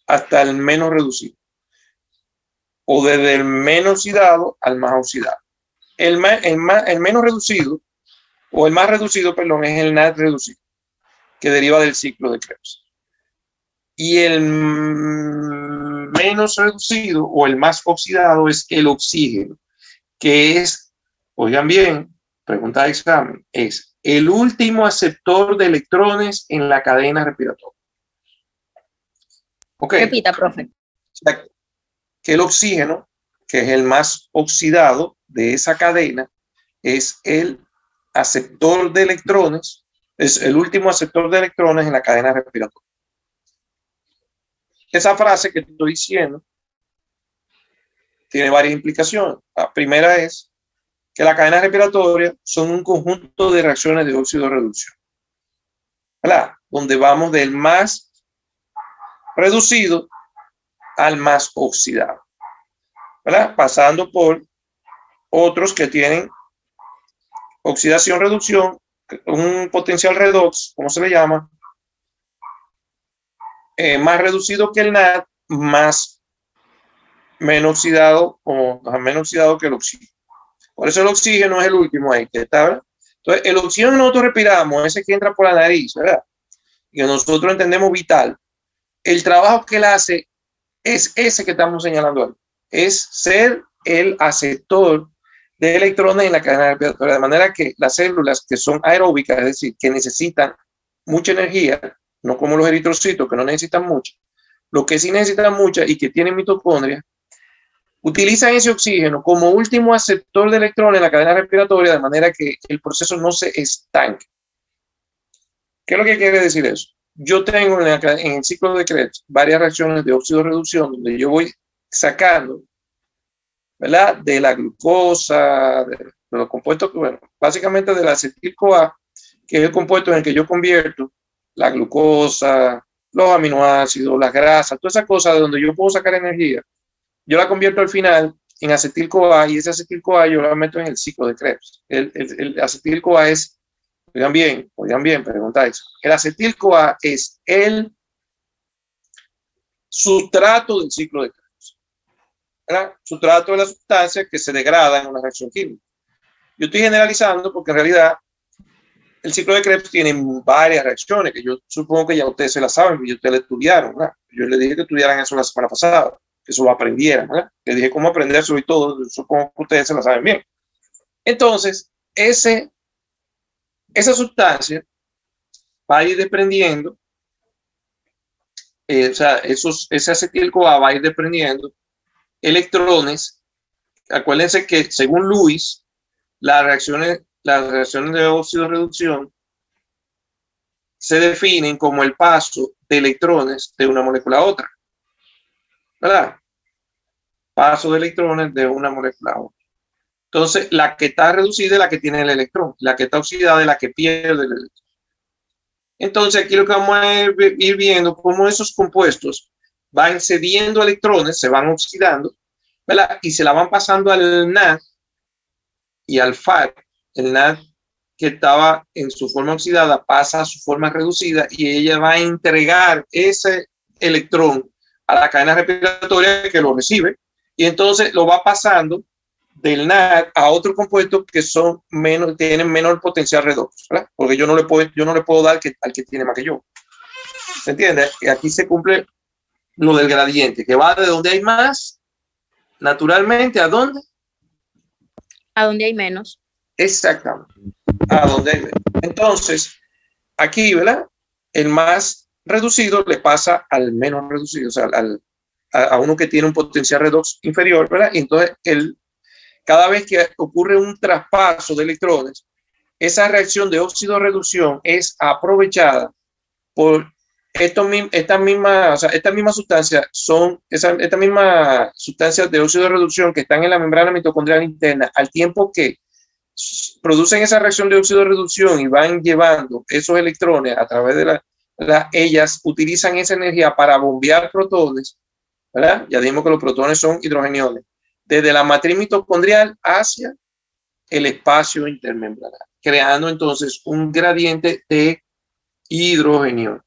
hasta el menos reducido. O desde el menos oxidado al más oxidado. El menos reducido, o el más reducido, perdón, es el NAD reducido, que deriva del ciclo de Krebs. Y el menos reducido, o el más oxidado, es el oxígeno, que es, oigan bien, pregunta de examen, es el último aceptor de electrones en la cadena respiratoria. ¿Ok? Repita, profe. Que el oxígeno, que es el más oxidado de esa cadena, es el aceptor de electrones, es el último aceptor de electrones en la cadena respiratoria. Esa frase que estoy diciendo tiene varias implicaciones. La primera es que la cadena respiratoria son un conjunto de reacciones de óxido de reducción, ¿verdad? Donde vamos del más reducido al más oxidado, ¿verdad? Pasando por otros que tienen oxidación, reducción, un potencial redox, ¿cómo se le llama? Más reducido que el NAD, menos oxidado que el oxígeno. Por eso el oxígeno es el último ahí, que está, ¿verdad? Entonces, el oxígeno que nosotros respiramos, ese que entra por la nariz, ¿verdad? Y que nosotros entendemos vital, el trabajo que él hace es ese que estamos señalando ahí. Es ser el aceptor de electrones en la cadena respiratoria, de manera que las células que son aeróbicas, es decir, que necesitan mucha energía, no como los eritrocitos que no necesitan mucho, lo que sí necesitan mucha y que tienen mitocondria, utilizan ese oxígeno como último aceptor de electrones en la cadena respiratoria, de manera que el proceso no se estanque. ¿Qué es lo que quiere decir eso? Yo tengo en el ciclo de Krebs varias reacciones de óxido de reducción donde yo voy sacando, ¿verdad? De la glucosa, de los compuestos, bueno, básicamente del acetil-CoA, que es el compuesto en el que yo convierto la glucosa, los aminoácidos, las grasas, todas esas cosas de donde yo puedo sacar energía. Yo la convierto al final en acetil-CoA y ese acetil-CoA yo la meto en el ciclo de Krebs. El acetil-CoA es, oigan bien, preguntáis. El acetil-CoA es el sustrato del ciclo de Krebs. ¿Verdad? Sustrato de la sustancia que se degrada en una reacción química. Yo estoy generalizando porque en realidad el ciclo de Krebs tiene varias reacciones que yo supongo que ya ustedes se las saben, que ustedes la estudiaron, ¿verdad? Yo les dije que estudiaran eso la semana pasada, que eso lo aprendieran, ¿verdad? Les dije cómo aprenderlo y todo, supongo que ustedes se la saben bien. Entonces, esa sustancia va a ir desprendiendo, o sea, ese acetil-CoA va a ir desprendiendo electrones. Acuérdense que según Lewis, las reacciones de óxido-reducción se definen como el paso de electrones de una molécula a otra, ¿verdad? Paso de electrones de una molécula a otra. Entonces, la que está reducida es la que tiene el electrón, la que está oxidada es la que pierde el electrón. Entonces, aquí lo que vamos a ir viendo cómo esos compuestos van cediendo electrones, se van oxidando, ¿verdad? Y se la van pasando al NAD y al FAD. El NAD que estaba en su forma oxidada pasa a su forma reducida y ella va a entregar ese electrón a la cadena respiratoria que lo recibe y entonces lo va pasando del NAD a otros compuestos que tienen menor potencial redox, ¿verdad? Porque yo no le puedo dar al que tiene más que yo. ¿Se entiende? Y aquí se cumple lo del gradiente, que va de donde hay más, naturalmente, ¿a dónde? A donde hay menos. Exactamente. A donde hay menos. Entonces, aquí, ¿verdad? El más reducido le pasa al menos reducido, o sea, a uno que tiene un potencial redox inferior, ¿verdad? Y entonces, cada vez que ocurre un traspaso de electrones, esa reacción de óxido-reducción es aprovechada por estas mismas sustancias estas mismas sustancias de óxido-reducción que están en la membrana mitocondrial interna, al tiempo que producen esa reacción de óxido-reducción y van llevando esos electrones a través de ellas utilizan esa energía para bombear protones, ¿verdad? Ya dijimos que los protones son hidrogeniones, desde la matriz mitocondrial hacia el espacio intermembranario, creando entonces un gradiente de hidrogeniones,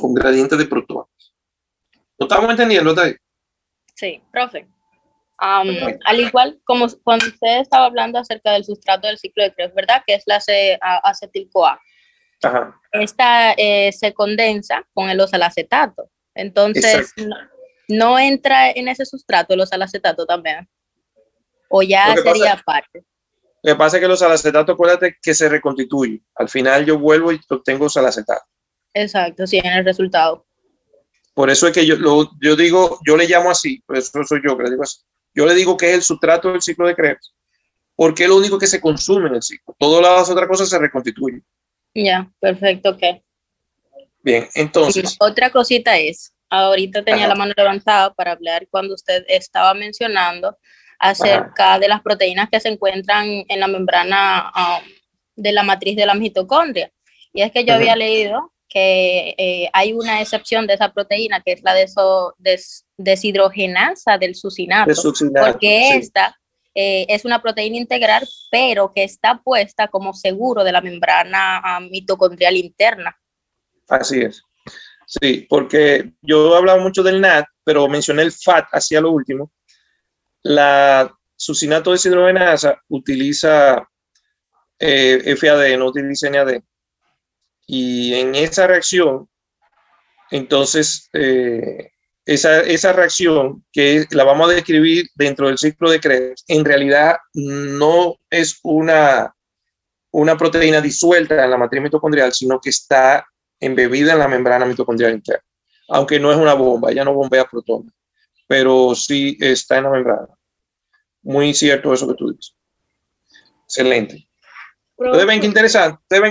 un gradiente de protones. ¿Lo estamos entendiendo, David? Sí, profe. Al igual como cuando usted estaba hablando acerca del sustrato del ciclo de Krebs, ¿verdad? Que es la acetil-CoA. Ajá. Esta se condensa con el osalacetato. Entonces, no entra en ese sustrato el osalacetato también. O ya sería aparte. Lo que pasa es que los osalacetatos, acuérdate que se reconstituyen. Al final yo vuelvo y obtengo osalacetato. Exacto, sí, en el resultado. Por eso es que yo digo, yo le llamo así, por eso soy yo que le digo así. Yo le digo que es el sustrato del ciclo de Krebs, porque es lo único que se consume en el ciclo. Todas las otras cosas se reconstituyen. Ya, perfecto, ok. Bien, entonces. Otra cosita es, ahorita tenía la mano levantada para hablar cuando usted estaba mencionando acerca de las proteínas que se encuentran en la membrana de la matriz de la mitocondria. Y es que yo había leído que hay una excepción de esa proteína, que es la deshidrogenasa del succinato, porque esta es una proteína integral, pero que está puesta como seguro de la membrana mitocondrial interna. Así es. Sí, porque yo he hablado mucho del NAD, pero mencioné el FAT hacia lo último. La succinato deshidrogenasa utiliza FAD, no utiliza NAD. Y en esa reacción, entonces, esa reacción que la vamos a describir dentro del ciclo de Krebs, en realidad no es una proteína disuelta en la matriz mitocondrial, sino que está embebida en la membrana mitocondrial interna. Aunque no es una bomba, ella no bombea protones, pero sí está en la membrana. Muy cierto eso que tú dices. Excelente. Ustedes ven que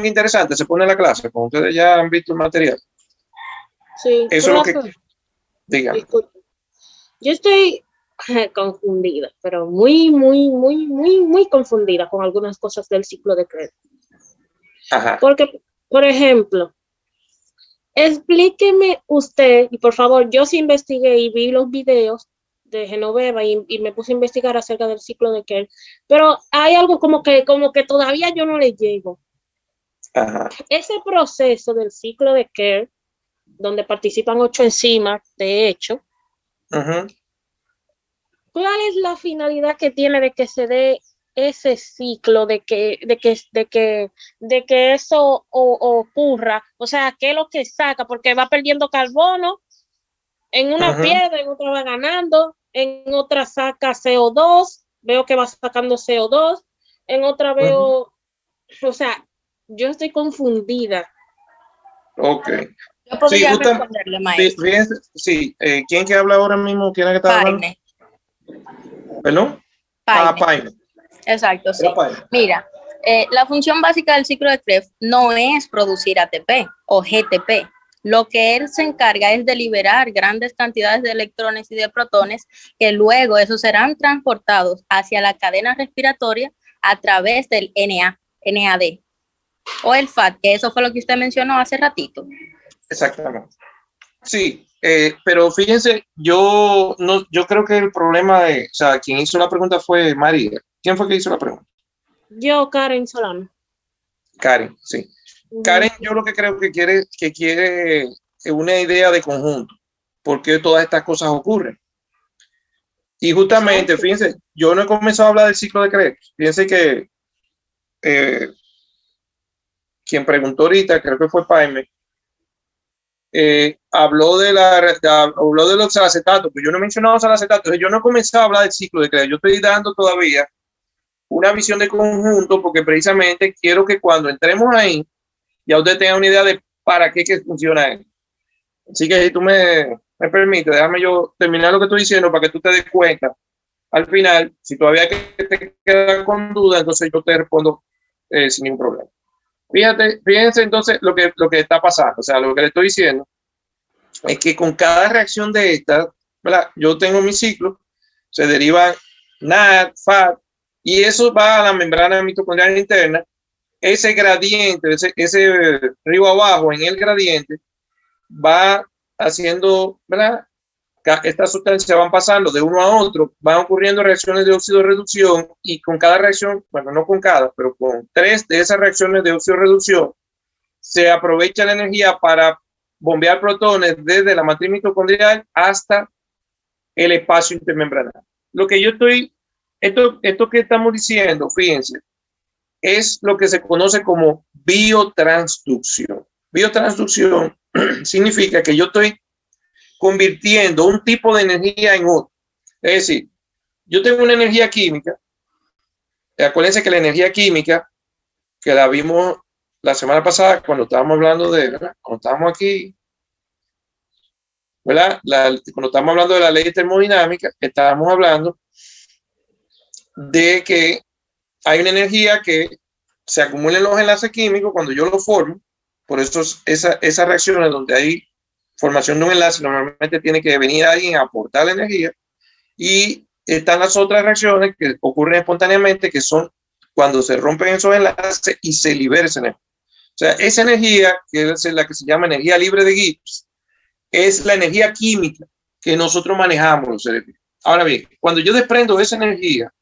interesante, se pone la clase, como ustedes ya han visto el material. Sí, eso es lo que digan. Yo estoy confundida, pero muy confundida con algunas cosas del ciclo de Krebs. Ajá. Porque, por ejemplo, explíqueme usted, y por favor, yo sí investigué y vi los videos de Genoveva y me puse a investigar acerca del ciclo de Krebs, pero hay algo como que todavía yo no le llego. Ajá. Ese proceso del ciclo de Krebs, donde participan 8 enzimas, de hecho, uh-huh. ¿Cuál es la finalidad que tiene de que se dé ese ciclo, de que eso ocurra? O sea, ¿qué es lo que saca? Porque va perdiendo carbono, en una pierde, en otra va ganando, en otra saca CO2, veo que va sacando CO2, en otra veo, o sea, Yo estoy confundida. Ok. Yo podría Sí, responderle, maestro. Fíjense, sí, ¿quién que habla ahora mismo? ¿Quién es que está hablando? Paine. ¿Perdón? Paine. Exacto, sí. Paine. Mira, la función básica del ciclo de Krebs no es producir ATP o GTP. Lo que él se encarga es de liberar grandes cantidades de electrones y de protones que luego esos serán transportados hacia la cadena respiratoria a través del NAD o el FAT, que eso fue lo que usted mencionó hace ratito. Exactamente. Sí, pero fíjense, yo creo que el problema o sea, quien hizo la pregunta fue María. ¿Quién fue que hizo la pregunta? Yo, Karen Solano. Karen, sí. Karen, yo lo que creo que quiere una idea de conjunto, porque todas estas cosas ocurren. Y justamente, fíjense, yo no he comenzado a hablar del ciclo de Krebs. Fíjense que quien preguntó ahorita, creo que fue Paime, habló de los salacetatos, pero yo no he mencionado salacetatos. Yo no he comenzado a hablar del ciclo de Krebs. Yo estoy dando todavía una visión de conjunto, porque precisamente quiero que cuando entremos ahí, ya usted tenga una idea de para qué que funciona eso. Así que si tú me permites, déjame yo terminar lo que estoy diciendo para que tú te des cuenta. Al final, si todavía te queda con duda, entonces yo te respondo sin ningún problema. Fíjense entonces lo que está pasando. O sea, lo que le estoy diciendo es que con cada reacción de esta, ¿verdad? Yo tengo mi ciclo, se deriva NAD, FAT, y eso va a la membrana mitocondrial interna. Ese gradiente, ese río abajo en el gradiente, va haciendo, ¿verdad? Estas sustancias van pasando de uno a otro, van ocurriendo reacciones de óxido reducción, y con cada reacción, bueno, no con cada, pero con 3 de esas reacciones de óxido reducción, se aprovecha la energía para bombear protones desde la matriz mitocondrial hasta el espacio intermembranario. Lo que yo esto que estamos diciendo, fíjense, es lo que se conoce como biotransducción. Biotransducción significa que yo estoy convirtiendo un tipo de energía en otro. Es decir, yo tengo una energía química. Acuérdense que la energía química, que la vimos la semana pasada cuando estábamos hablando ¿verdad? Cuando estábamos aquí, ¿verdad? Cuando estábamos hablando de la ley termodinámica, estábamos hablando de que hay una energía que se acumula en los enlaces químicos cuando yo lo formo. Por eso esas reacciones donde hay formación de un enlace, normalmente tiene que venir alguien a aportar la energía, y están las otras reacciones que ocurren espontáneamente, que son cuando se rompen esos enlaces y se libera esa energía. O sea, esa energía, que es la que se llama energía libre de Gibbs, es la energía química que nosotros manejamos los seres vivos. Ahora bien, cuando yo desprendo esa energía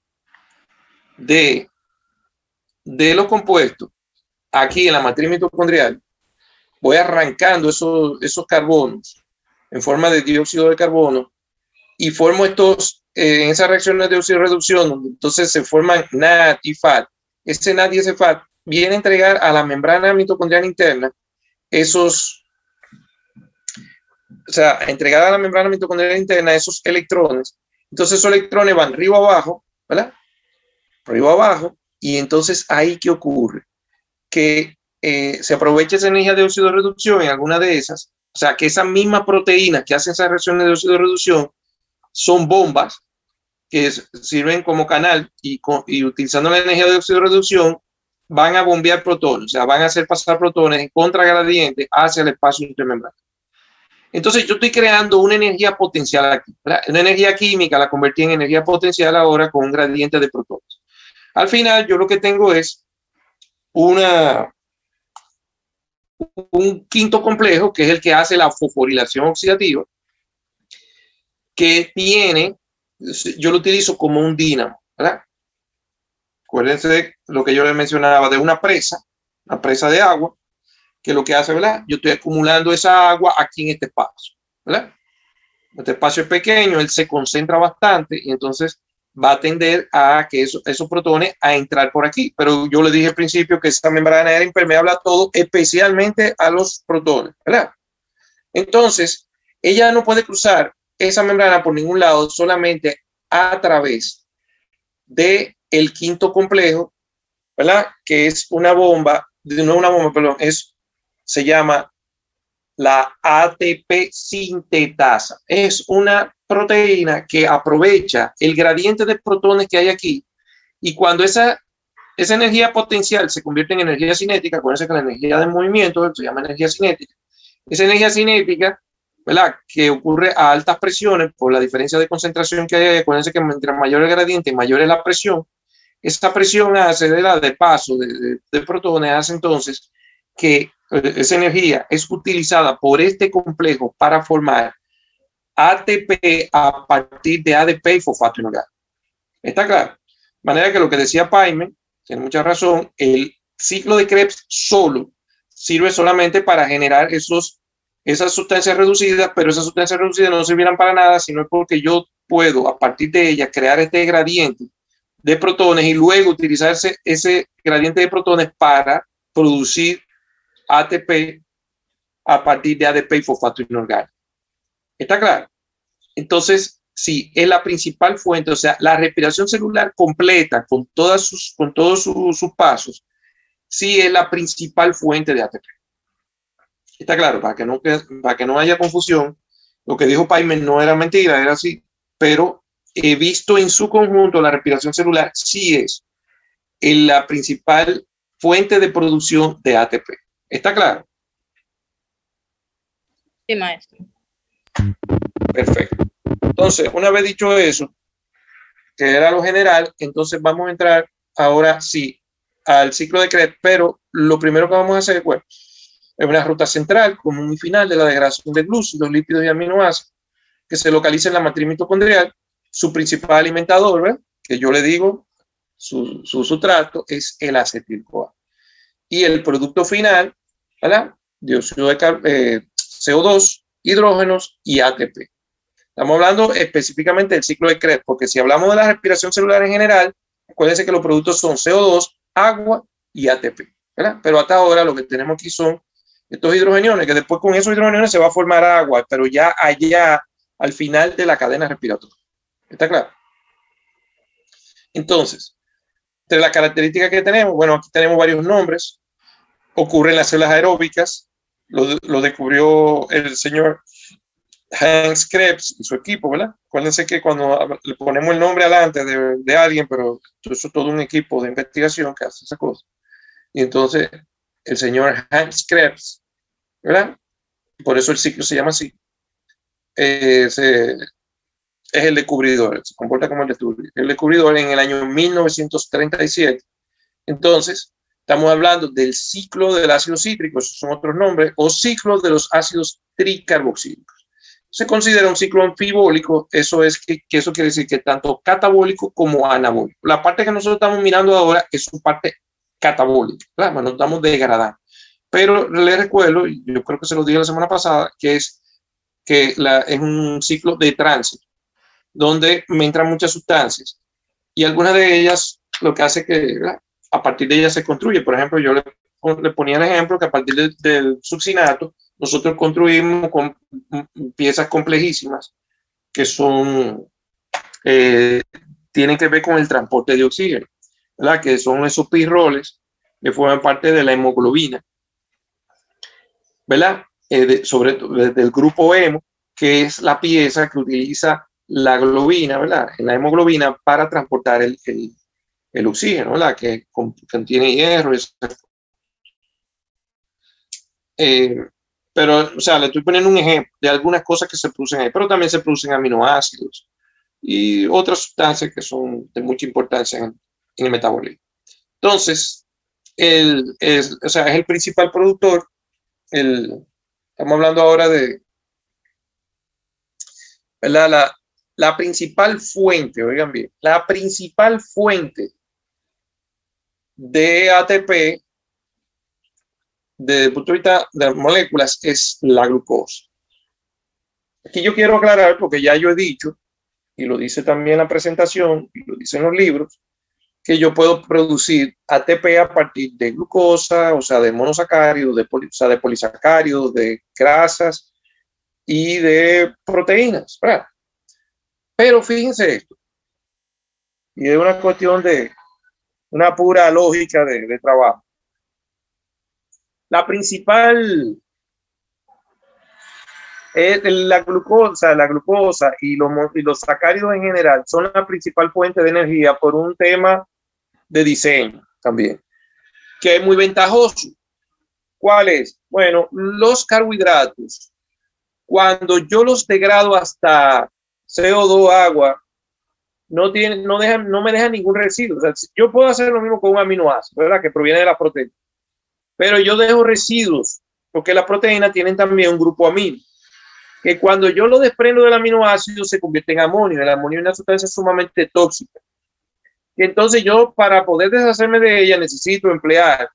de los compuestos aquí en la matriz mitocondrial, voy arrancando esos carbonos en forma de dióxido de carbono y formo en esas reacciones de óxido reducción, donde entonces se forman NAD y FAT. Ese NAD y ese FAT viene a entregar a la membrana mitocondrial interna esos electrones. Entonces esos electrones van arriba abajo, ¿verdad? Arriba abajo, y entonces ahí ¿qué ocurre? Que se aprovecha esa energía de óxido de reducción en alguna de esas. O sea, que esas mismas proteínas que hacen esas reacciones de óxido de reducción son bombas que sirven como canal, y utilizando la energía de óxido de reducción van a bombear protones, o sea, van a hacer pasar protones en contragradiente hacia el espacio intermembranario. Entonces yo estoy creando una energía potencial aquí, ¿verdad? Una energía química la convertí en energía potencial ahora con un gradiente de protones. Al final yo lo que tengo es un quinto complejo, que es el que hace la fosforilación oxidativa, que yo lo utilizo como un dínamo, ¿verdad? Acuérdense de lo que yo les mencionaba de una presa de agua, que lo que hace, ¿verdad? Yo estoy acumulando esa agua aquí en este espacio, ¿verdad? Este espacio es pequeño, él se concentra bastante, y entonces va a tender a que esos protones a entrar por aquí. Pero yo le dije al principio que esa membrana era impermeable a todo, especialmente a los protones, ¿verdad? Entonces, ella no puede cruzar esa membrana por ningún lado, solamente a través del quinto complejo, ¿verdad? Que es una bomba no una bomba, perdón, se llama la ATP sintetasa. Es una proteína que aprovecha el gradiente de protones que hay aquí, y cuando esa energía potencial se convierte en energía cinética, acuérdense que la energía de movimiento se llama energía cinética. Esa energía cinética, ¿verdad?, que ocurre a altas presiones por la diferencia de concentración que hay. Acuérdense que mientras mayor el gradiente, mayor es la presión. Esta presión hace de paso de protones, hace entonces que esa energía es utilizada por este complejo para formar ATP a partir de ADP y fosfato inorgánico. ¿Está claro? De manera que lo que decía Payman, tiene mucha razón, el ciclo de Krebs solo sirve solamente para generar esas sustancias reducidas, pero esas sustancias reducidas no sirvieran para nada, sino porque yo puedo a partir de ellas crear este gradiente de protones y luego utilizar ese gradiente de protones para producir ATP a partir de ADP y fosfato inorgánico. ¿Está claro? Entonces, sí, es la principal fuente, o sea, la respiración celular completa con todos sus pasos, sí es la principal fuente de ATP. ¿Está claro? Para que no haya confusión, lo que dijo Payman no era mentira, era así, pero he visto en su conjunto la respiración celular sí es la principal fuente de producción de ATP. ¿Está claro? Sí, maestro. Perfecto. Entonces, una vez dicho eso, que era lo general, entonces vamos a entrar ahora sí al ciclo de Krebs, pero lo primero que vamos a hacer, bueno, es una ruta central, común y final de la degradación de glúcidos, lípidos y aminoácidos, que se localiza en la matriz mitocondrial. Su principal alimentador, ¿verdad?, que yo le digo, su sustrato es el acetil-CoA. Y el producto final, ¿verdad?, dióxido de CO2, hidrógenos y ATP. Estamos hablando específicamente del ciclo de Krebs, porque si hablamos de la respiración celular en general, acuérdense que los productos son CO2, agua y ATP, ¿verdad? Pero hasta ahora lo que tenemos aquí son estos hidrogeniones, que después con esos hidrogeniones se va a formar agua, pero ya allá al final de la cadena respiratoria. ¿Está claro? Entonces, entre las características que tenemos, bueno, aquí tenemos varios nombres. Ocurre en las células aeróbicas, lo descubrió el señor Hans Krebs y su equipo, ¿verdad? Acuérdense que cuando le ponemos el nombre adelante de alguien, pero eso es todo un equipo de investigación que hace esa cosa. Y entonces, el señor Hans Krebs, ¿verdad? Por eso el ciclo se llama así. Es el descubridor, se comporta como el descubridor en el año 1937. Entonces, estamos hablando del ciclo del ácido cítrico, esos son otros nombres, o ciclo de los ácidos tricarboxílicos. Se considera un ciclo anfibólico, eso es que eso quiere decir que tanto catabólico como anabólico. La parte que nosotros estamos mirando ahora es su parte catabólica, claro, nos estamos degradando. Pero les recuerdo, yo creo que se lo dije la semana pasada, que es un ciclo de tránsito, donde me entran muchas sustancias y algunas de ellas lo que hace que a partir de ellas se construye. Por ejemplo, yo le ponía el ejemplo que a partir del succinato nosotros construimos con piezas complejísimas que tienen que ver con el transporte de oxígeno, ¿verdad? Que son esos pirroles que forman parte de la hemoglobina, ¿verdad? Sobre todo del grupo hemo, que es la pieza que utiliza la globina, ¿verdad?, en la hemoglobina para transportar el oxígeno, ¿verdad?, que contiene hierro. Pero, o sea, le estoy poniendo un ejemplo de algunas cosas que se producen ahí, pero también se producen aminoácidos y otras sustancias que son de mucha importancia en el metabolismo. Entonces, es el principal productor. Estamos hablando ahora de, ¿verdad?, la principal fuente, oigan bien, la principal fuente de ATP desde el punto de vista de las moléculas es la glucosa. Aquí yo quiero aclarar, porque ya yo he dicho, y lo dice también la presentación, y lo dicen los libros, que yo puedo producir ATP a partir de glucosa, o sea, de monosacáridos, de polisacáridos, de grasas y de proteínas, ¿verdad? Pero fíjense esto, y es una cuestión de una pura lógica de trabajo. la principal es la glucosa y los sacáridos en general son la principal fuente de energía por un tema de diseño también, que es muy ventajoso. ¿Cuál es? Bueno, los carbohidratos, cuando yo los degrado hasta CO2, agua, no me dejan ningún residuo. O sea, yo puedo hacer lo mismo con un aminoácido, ¿verdad? Que proviene de la proteína. Pero yo dejo residuos, porque las proteínas tienen también un grupo amino, que cuando yo lo desprendo del aminoácido se convierte en amonio. El amonio es una sustancia sumamente tóxica. Y entonces yo, para poder deshacerme de ella, necesito emplear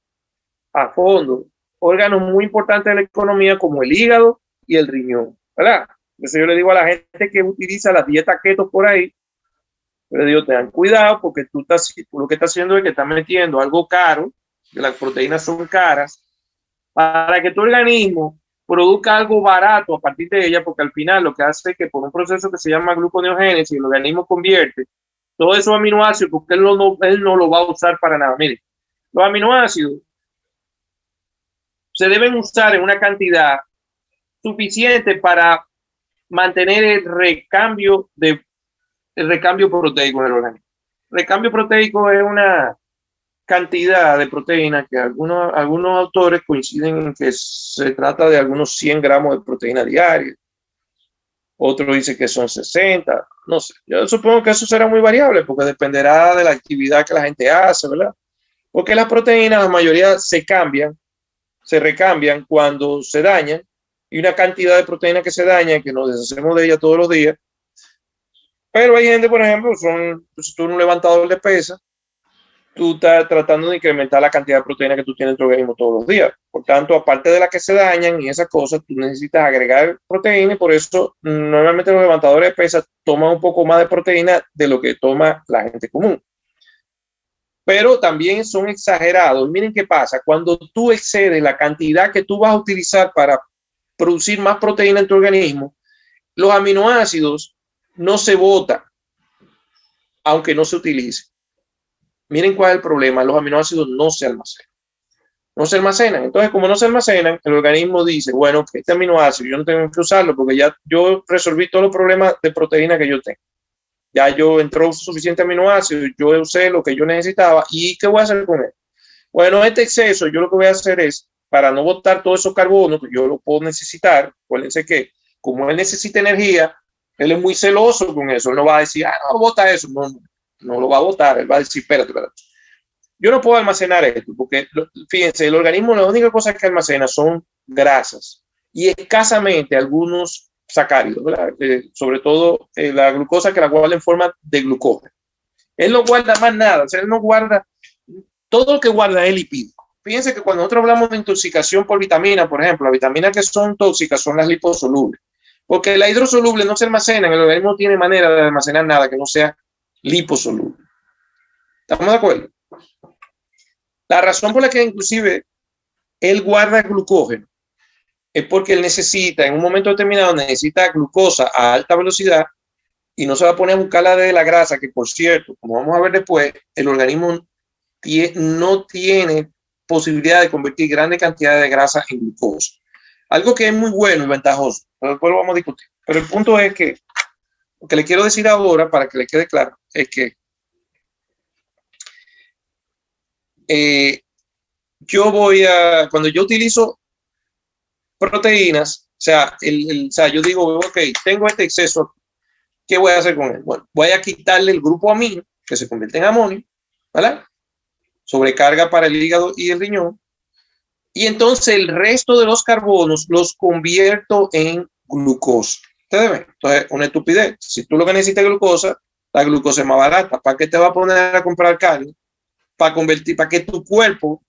a fondo órganos muy importantes de la economía como el hígado y el riñón, ¿verdad? Entonces yo le digo a la gente que utiliza la dieta keto por ahí, le digo, tengan cuidado porque tú lo que estás haciendo es que estás metiendo algo caro, que las proteínas son caras, para que tu organismo produzca algo barato a partir de ella, porque al final lo que hace es que por un proceso que se llama gluconeogénesis, el organismo convierte todos esos aminoácidos, porque él no lo va a usar para nada. Mire, los aminoácidos se deben usar en una cantidad suficiente para mantener el recambio proteico en el organismo. El recambio proteico es una cantidad de proteína que algunos autores coinciden en que se trata de algunos 100 gramos de proteína diaria. Otro dice que son 60, no sé. Yo supongo que eso será muy variable porque dependerá de la actividad que la gente hace, ¿verdad? Porque las proteínas, la mayoría se recambian cuando se dañan, y una cantidad de proteínas que se dañan, que nos deshacemos de ella todos los días. Pero hay gente, por ejemplo, si tú eres un levantador de pesas, tú estás tratando de incrementar la cantidad de proteína que tú tienes en tu organismo todos los días. Por tanto, aparte de las que se dañan y esas cosas, tú necesitas agregar proteína, y por eso normalmente los levantadores de pesas toman un poco más de proteína de lo que toma la gente común. Pero también son exagerados. Miren qué pasa. Cuando tú excedes la cantidad que tú vas a utilizar para producir más proteína en tu organismo, los aminoácidos no se botan, aunque no se utilicen. Miren cuál es el problema. Los aminoácidos no se almacenan. No se almacenan. Entonces, como no se almacenan, el organismo dice, bueno, este aminoácido yo no tengo que usarlo porque ya yo resolví todos los problemas de proteína que yo tengo. Ya yo entró suficiente aminoácido, yo usé lo que yo necesitaba. ¿Y qué voy a hacer con él? Bueno, este exceso yo lo que voy a hacer es, para no botar todos esos carbonos que yo lo puedo necesitar, acuérdense que como él necesita energía, él es muy celoso con eso. Él no va a decir, no, bota eso. No lo va a botar. Él va a decir, espérate. Yo no puedo almacenar esto, porque fíjense, el organismo, la única cosa que almacena son grasas y escasamente algunos sacáridos, ¿verdad? Sobre todo la glucosa, que la guarda en forma de glucógeno. Él no guarda más nada. O sea, él no guarda, todo lo que guarda es lipídico. Fíjense que cuando nosotros hablamos de intoxicación por vitamina, por ejemplo, las vitaminas que son tóxicas son las liposolubles, porque la hidrosoluble no se almacena, el organismo no tiene manera de almacenar nada que no sea liposoluble. ¿Estamos de acuerdo? La razón por la que inclusive él guarda glucógeno es porque él necesita, en un momento determinado, necesita glucosa a alta velocidad y no se va a poner a buscar la de la grasa, que por cierto, como vamos a ver después, el organismo no tiene posibilidad de convertir grandes cantidades de grasa en glucosa. Algo que es muy bueno y ventajoso, pero después lo vamos a discutir. Pero el punto es que lo que le quiero decir ahora, para que le quede claro, es que cuando yo utilizo proteínas, o sea, yo digo, ok, tengo este exceso, ¿qué voy a hacer con él? Bueno, voy a quitarle el grupo amino, que se convierte en amonio, ¿vale? Sobrecarga para el hígado y el riñón, y entonces el resto de los carbonos los convierto en glucosa. Ustedes ven, entonces una estupidez. Si tú lo que necesitas es glucosa, la glucosa es más barata. ¿Para qué te va a poner a comprar carne? Para que tu cuerpo,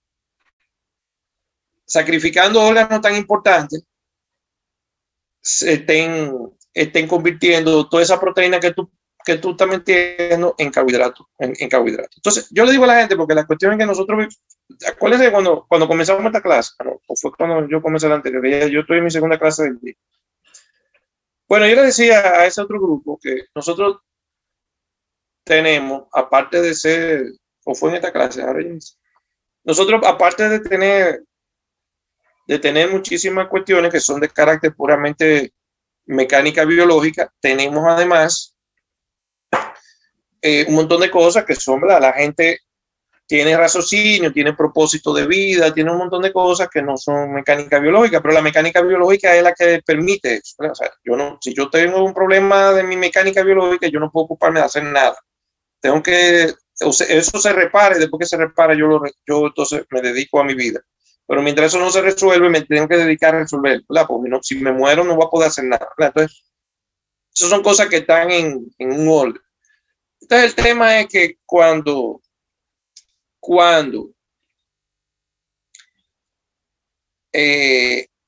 sacrificando órganos tan importantes, estén convirtiendo toda esa proteína que tú estás metiendo en carbohidratos. Entonces, yo le digo a la gente, porque la cuestión es que nosotros, acuérdense cuando comenzamos esta clase, o fue cuando yo comencé la anterior, yo estoy en mi segunda clase del día. Bueno, yo le decía a ese otro grupo que nosotros tenemos, aparte de ser, o fue en esta clase, ahora nosotros, aparte de tener de tener muchísimas cuestiones que son de carácter puramente mecánica biológica, tenemos además un montón de cosas que son, ¿verdad? La gente tiene raciocinio, tiene propósito de vida, tiene un montón de cosas que no son mecánica biológica, pero la mecánica biológica es la que permite eso, ¿verdad? O sea, yo no, si yo tengo un problema de mi mecánica biológica, yo no puedo ocuparme de hacer nada. Tengo que, o sea, eso se repare, después que se repara, yo entonces me dedico a mi vida. Pero mientras eso no se resuelve, me tengo que dedicar a resolver, ¿verdad? Porque no, si me muero no voy a poder hacer nada, ¿verdad? Entonces, esas son cosas que están en un orden. Entonces, el tema es que cuando o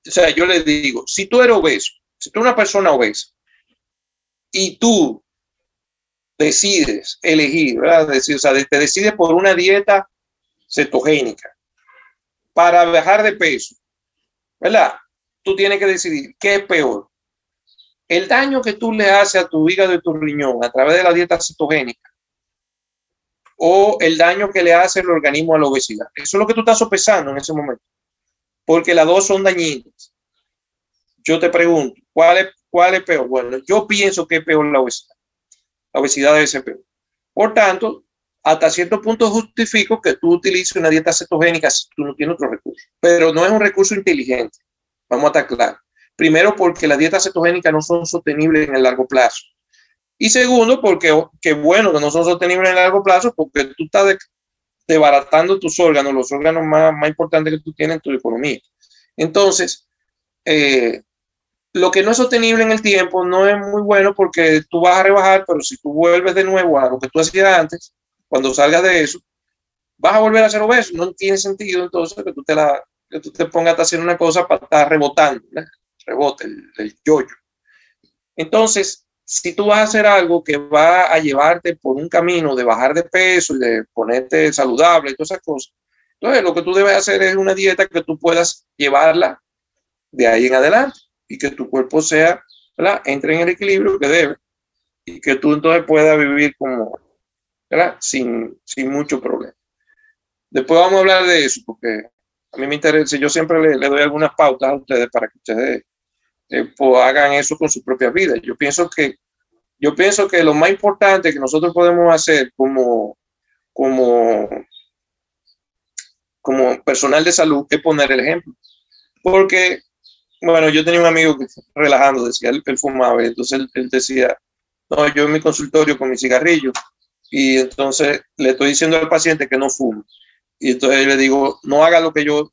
sea, yo le digo, si tú eres obeso, si tú eres una persona obesa y tú decides elegir, ¿verdad? O sea, te decides por una dieta cetogénica para bajar de peso, ¿verdad? Tú tienes que decidir qué es peor. El daño que tú le haces a tu hígado y tu riñón a través de la dieta cetogénica o el daño que le hace el organismo a la obesidad. Eso es lo que tú estás sopesando en ese momento, porque las dos son dañinas. Yo te pregunto, ¿cuál es peor? Bueno, yo pienso que es peor la obesidad. La obesidad debe ser peor. Por tanto, hasta cierto punto justifico que tú utilices una dieta cetogénica si tú no tienes otro recurso, pero no es un recurso inteligente. Vamos a estar claros. Primero, porque las dietas cetogénicas no son sostenibles en el largo plazo. Y segundo, porque qué bueno que no son sostenibles en el largo plazo, porque tú estás desbaratando tus órganos, los órganos más importantes que tú tienes en tu economía. Entonces, lo que no es sostenible en el tiempo no es muy bueno porque tú vas a rebajar, pero si tú vuelves de nuevo a lo que tú hacías antes, cuando salgas de eso, vas a volver a ser obeso. No tiene sentido entonces que tú te pongas a hacer una cosa para estar rebotando, ¿no? Rebote, el yo-yo. Entonces, si tú vas a hacer algo que va a llevarte por un camino de bajar de peso y de ponerte saludable y todas esas cosas, entonces lo que tú debes hacer es una dieta que tú puedas llevarla de ahí en adelante y que tu cuerpo sea, ¿verdad? Entre en el equilibrio que debe y que tú entonces puedas vivir como, ¿verdad? Sin mucho problema. Después vamos a hablar de eso porque a mí me interesa, yo siempre le doy algunas pautas a ustedes para que ustedes pues hagan eso con su propia vida. Yo pienso que lo más importante que nosotros podemos hacer como personal de salud es poner el ejemplo. Porque, bueno, yo tenía un amigo que relajando, decía, él fumaba, y entonces él decía, no, yo en mi consultorio con mi cigarrillo, y entonces le estoy diciendo al paciente que no fume. Y entonces le digo, no haga lo que yo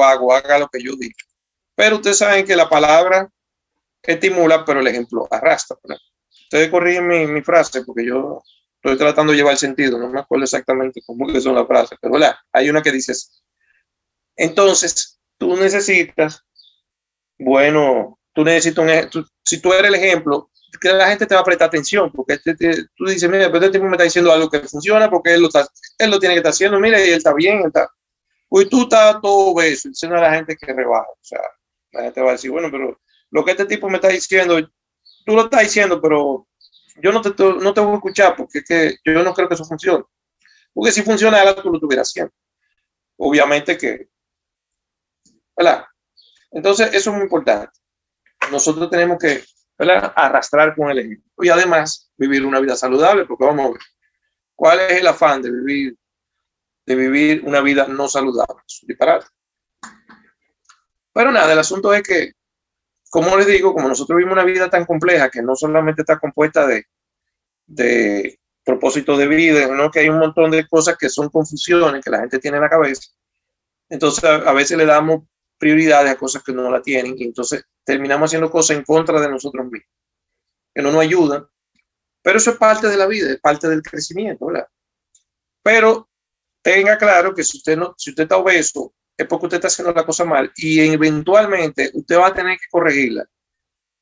hago, haga lo que yo digo. Pero ustedes saben que la palabra estimula, pero el ejemplo arrastra, ¿verdad? Ustedes corrigen mi frase porque yo estoy tratando de llevar el sentido, no me acuerdo exactamente cómo que son las frases, pero ¿verdad? Hay una que dice así. Entonces, tú necesitas, bueno, si tú eres el ejemplo, que la gente te va a prestar atención, porque tú dices, mira, pero este tipo me está diciendo algo que funciona, porque él lo tiene que estar haciendo, mira, y él está bien, Pues tú estás todo obeso, diciendo a la gente que rebaja, o sea, la gente va a decir, bueno, pero lo que este tipo me está diciendo, tú lo estás diciendo, pero yo no te voy a escuchar porque es que yo no creo que eso funcione. Porque si funcionara, tú lo estuvieras haciendo. Obviamente que, ¿verdad? Entonces, eso es muy importante. Nosotros tenemos que, ¿verdad?, arrastrar con el ejemplo. Y además, vivir una vida saludable, porque vamos a ver, ¿cuál es el afán de vivir una vida no saludable? Es un disparate. Pero nada, el asunto es que, como les digo, como nosotros vivimos una vida tan compleja que no solamente está compuesta de propósito de vida, sino que hay un montón de cosas que son confusiones que la gente tiene en la cabeza. Entonces, a veces le damos prioridades a cosas que no la tienen y entonces terminamos haciendo cosas en contra de nosotros mismos, que no nos ayudan. Pero eso es parte de la vida, es parte del crecimiento, ¿verdad? Pero tenga claro que si usted está obeso, es porque usted está haciendo la cosa mal y eventualmente usted va a tener que corregirla.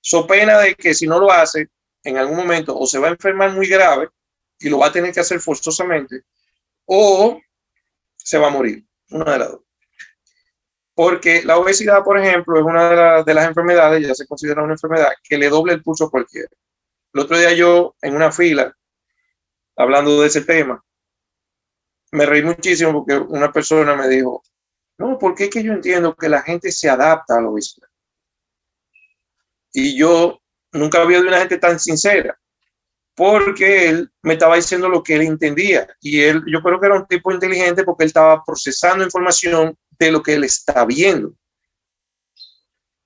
So pena de que si no lo hace, en algún momento o se va a enfermar muy grave y lo va a tener que hacer forzosamente o se va a morir, una de las dos. Porque la obesidad, por ejemplo, es una de las enfermedades, ya se considera una enfermedad, que le doble el pulso a cualquiera. El otro día yo, en una fila, hablando de ese tema, me reí muchísimo porque una persona me dijo, No, porque es que yo entiendo que la gente se adapta a la obesidad. Y yo nunca había de una gente tan sincera, porque él me estaba diciendo lo que él entendía. Y él, yo creo que era un tipo inteligente porque él estaba procesando información de lo que él está viendo.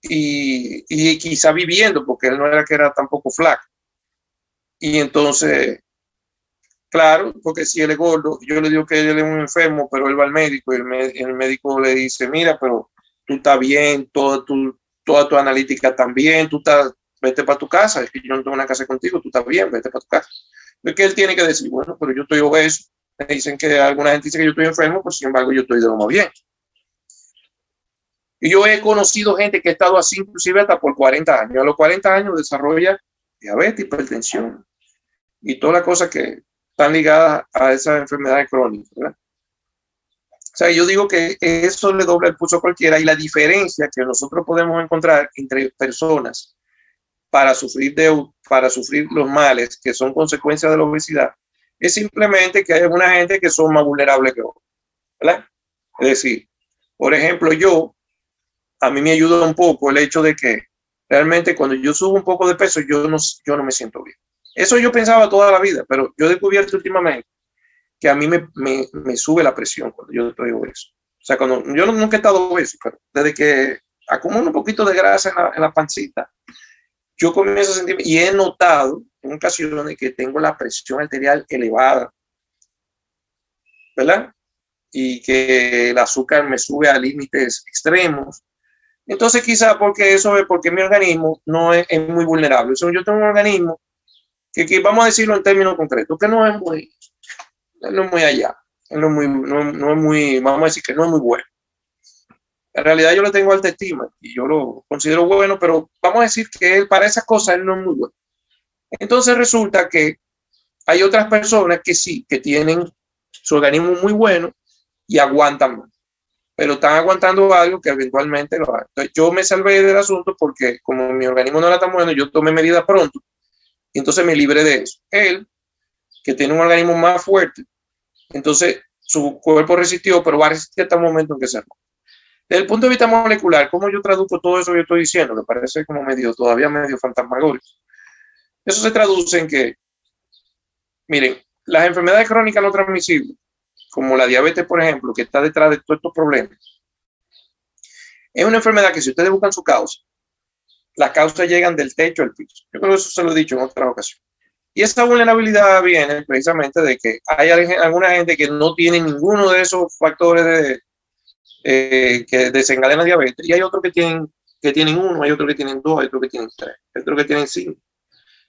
Y quizá viviendo, porque él no era que era tampoco flaco. Y entonces, claro, porque si él es gordo, yo le digo que él es un enfermo, pero él va al médico y el médico le dice, mira, pero tú estás bien, toda tu analítica también, tú estás, vete para tu casa, es que yo no tengo una casa contigo, tú estás bien, vete para tu casa. Es que él tiene que decir, bueno, pero yo estoy obeso, me dicen que alguna gente dice que yo estoy enfermo, pero sin embargo yo estoy de lo más bien. Y yo he conocido gente que ha estado así inclusive hasta por 40 años. A los 40 años desarrolla diabetes, hipertensión y todas las cosas que están ligadas a esas enfermedades crónicas, ¿verdad? O sea, yo digo que eso le dobla el pulso a cualquiera, y la diferencia que nosotros podemos encontrar entre personas para sufrir los males que son consecuencias de la obesidad es simplemente que hay una gente que son más vulnerables que otros, ¿verdad? Es decir, por ejemplo, a mí me ayuda un poco el hecho de que realmente cuando yo subo un poco de peso, yo no me siento bien. Eso yo pensaba toda la vida, pero yo he descubierto últimamente que a mí me sube la presión cuando yo estoy obeso. O sea, cuando yo nunca he estado obeso, pero desde que acumulo un poquito de grasa en la pancita, yo comienzo a sentir, y he notado en ocasiones que tengo la presión arterial elevada, ¿verdad? Y que el azúcar me sube a límites extremos. Entonces, quizá porque eso es porque mi organismo no es muy vulnerable. O sea, yo tengo un organismo que vamos a decirlo en términos concretos, que no es muy allá, no es muy, vamos a decir que no es muy bueno. En realidad yo le tengo alta estima y yo lo considero bueno, pero vamos a decir que él, para esas cosas él no es muy bueno. Entonces resulta que hay otras personas que sí, que tienen su organismo muy bueno y aguantan más, pero están aguantando algo que eventualmente lo haga. Entonces, yo me salvé del asunto porque como mi organismo no era tan bueno, yo tomé medidas pronto y entonces me libré de eso. Él, que tiene un organismo más fuerte, entonces su cuerpo resistió, pero va a resistir hasta el momento en que se rompe. Desde el punto de vista molecular, ¿cómo yo traduzco todo eso que yo estoy diciendo? Que parece como todavía medio fantasmagórico. Eso se traduce en que, miren, las enfermedades crónicas no transmisibles, como la diabetes, por ejemplo, que está detrás de todos estos problemas, es una enfermedad que si ustedes buscan su causa, las causas llegan del techo al piso. Yo creo que eso se lo he dicho en otra ocasión. Y esa vulnerabilidad viene precisamente de que hay alguna gente que no tiene ninguno de esos factores que desencadenan diabetes, y hay otros que tienen uno, hay otros que tienen dos, hay otros que tienen tres, hay otros que tienen cinco.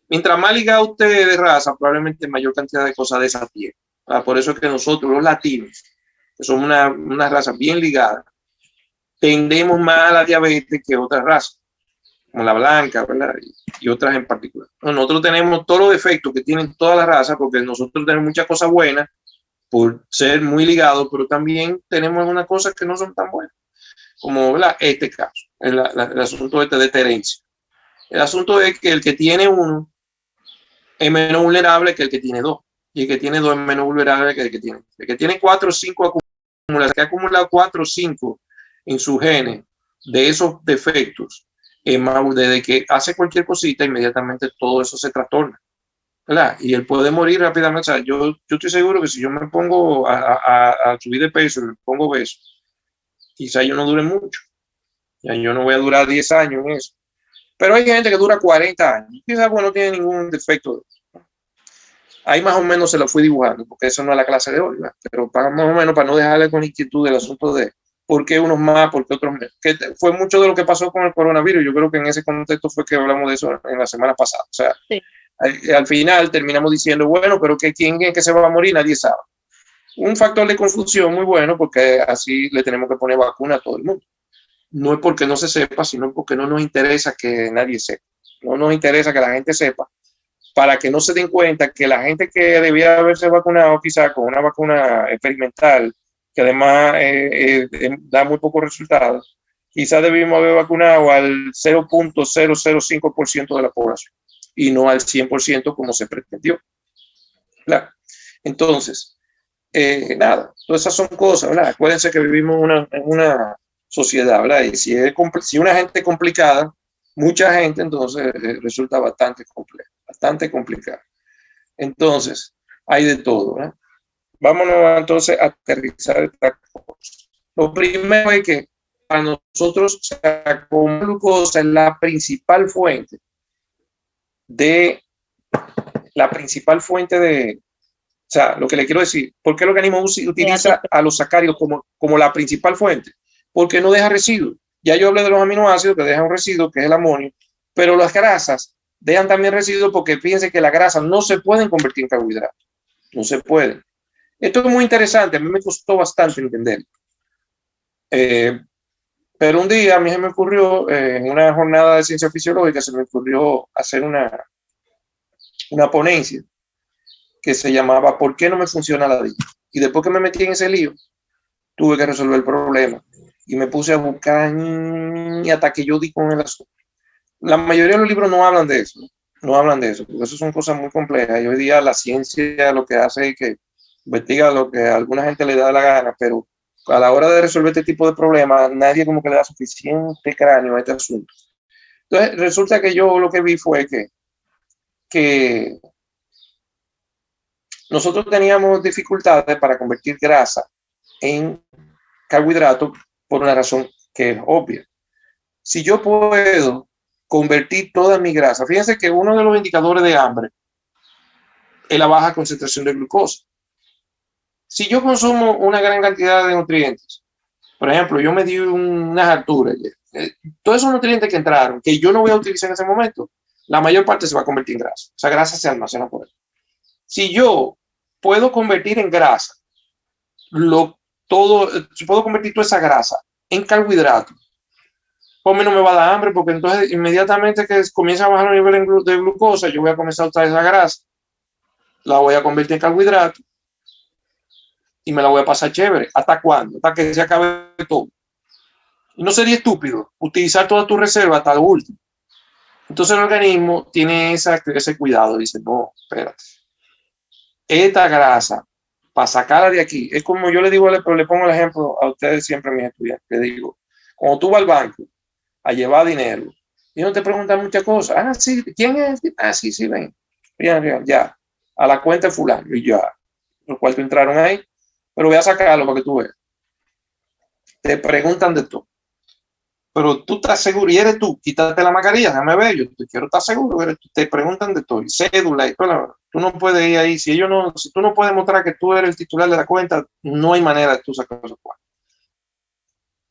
Mientras más ligado usted de raza, probablemente mayor cantidad de cosas de esas tiene. Por eso es que nosotros, los latinos, que somos una raza bien ligada, tendemos más a la diabetes que otras razas, como la blanca, ¿verdad? Y otras en particular. Nosotros tenemos todos los defectos que tienen todas las razas, porque nosotros tenemos muchas cosas buenas por ser muy ligados, pero también tenemos algunas cosas que no son tan buenas, como, ¿verdad?, este caso, el asunto de herencia. El asunto es que el que tiene uno es menos vulnerable que el que tiene dos, y el que tiene dos es menos vulnerable que el que tiene. El que tiene 4 o 5 acumulados, que acumula 4 o 5 en su genes de esos defectos, desde que hace cualquier cosita, inmediatamente todo eso se trastorna, ¿verdad? Y él puede morir rápidamente. O sea, yo estoy seguro que si yo me pongo a subir de peso, me pongo obeso, quizá yo no dure mucho. Ya yo no voy a durar 10 años en eso. Pero hay gente que dura 40 años. Quizás no tiene ningún defecto. Ahí más o menos se lo fui dibujando, porque eso no es la clase de hoy, ¿verdad? Pero más o menos para no dejarle con inquietud el asunto de por qué unos más, por qué otros menos. Que fue mucho de lo que pasó con el coronavirus. Yo creo que en ese contexto fue que hablamos de eso en la semana pasada. O sea, sí. Al final terminamos diciendo, bueno, pero ¿quién es que se va a morir? Nadie sabe. Un factor de confusión muy bueno, porque así le tenemos que poner vacuna a todo el mundo. No es porque no se sepa, sino porque no nos interesa que nadie sepa. No nos interesa que la gente sepa, para que no se den cuenta que la gente que debía haberse vacunado quizá con una vacuna experimental, que además da muy pocos resultados, quizá debimos haber vacunado al 0.005% de la población y no al 100% como se pretendió. Claro. Entonces, nada, todas esas son cosas, ¿verdad? Acuérdense que vivimos en una sociedad, ¿verdad? Y si una gente complicada, mucha gente, entonces resulta bastante complejo, bastante complicado. Entonces, hay de todo, ¿verdad? Vámonos entonces a aterrizar esta cosa. Lo primero es que para nosotros, o sea, como glucosa es la principal fuente de, o sea, lo que le quiero decir, ¿por qué el organismo utiliza a los sacáridos como la principal fuente? Porque no deja residuos. Ya yo hablé de los aminoácidos que dejan un residuo, que es el amonio, pero las grasas dejan también residuos porque fíjense que las grasas no se pueden convertir en carbohidratos. No se pueden. Esto es muy interesante, a mí me costó bastante entenderlo. Pero un día a mí se me ocurrió, en una jornada de ciencia fisiológica, se me ocurrió hacer una ponencia que se llamaba ¿por qué no me funciona la dieta? Y después que me metí en ese lío, tuve que resolver el problema y me puse a buscar y hasta que yo di con el asunto. La mayoría de los libros no hablan de eso, no hablan de eso, porque eso son cosas muy complejas y hoy día la ciencia lo que hace es que investiga lo que a alguna gente le da la gana, pero a la hora de resolver este tipo de problemas, nadie como que le da suficiente cráneo a este asunto. Entonces, resulta que yo lo que vi fue que nosotros teníamos dificultades para convertir grasa en carbohidratos por una razón que es obvia. Si yo puedo convertir toda mi grasa, fíjense que uno de los indicadores de hambre es la baja concentración de glucosa. Si yo consumo una gran cantidad de nutrientes, por ejemplo, yo me di unas alturas, todos esos nutrientes que entraron, que yo no voy a utilizar en ese momento, la mayor parte se va a convertir en grasa. Esa grasa se almacena por ahí. Si yo puedo convertir en grasa, puedo convertir toda esa grasa en carbohidratos, pues a mí no me va a dar hambre, porque entonces inmediatamente que comienza a bajar el nivel de glucosa, yo voy a comenzar a usar esa grasa, la voy a convertir en carbohidratos, y me la voy a pasar chévere. ¿Hasta cuándo? Hasta que se acabe todo. Y no sería estúpido utilizar toda tu reserva hasta lo último. Entonces el organismo tiene ese cuidado. Dice, no, espérate. Esta grasa, para sacarla de aquí, es como yo le digo, le pongo el ejemplo a ustedes siempre, mis estudiantes. Le digo, cuando tú vas al banco a llevar dinero, y no te preguntan muchas cosas. Ah, sí, ¿quién es? Ah, sí, ven. Ya. A la cuenta de fulano. Y ya. Los cuartos entraron ahí. Pero voy a sacarlo para que tú veas. Te preguntan de todo. Pero tú estás seguro, y eres tú, quítate la mascarilla, déjame ver, yo te quiero estar seguro, te preguntan de todo, y cédula, y todo, tú no puedes ir ahí, si tú no puedes mostrar que tú eres el titular de la cuenta, no hay manera de tú sacar esos cuartos.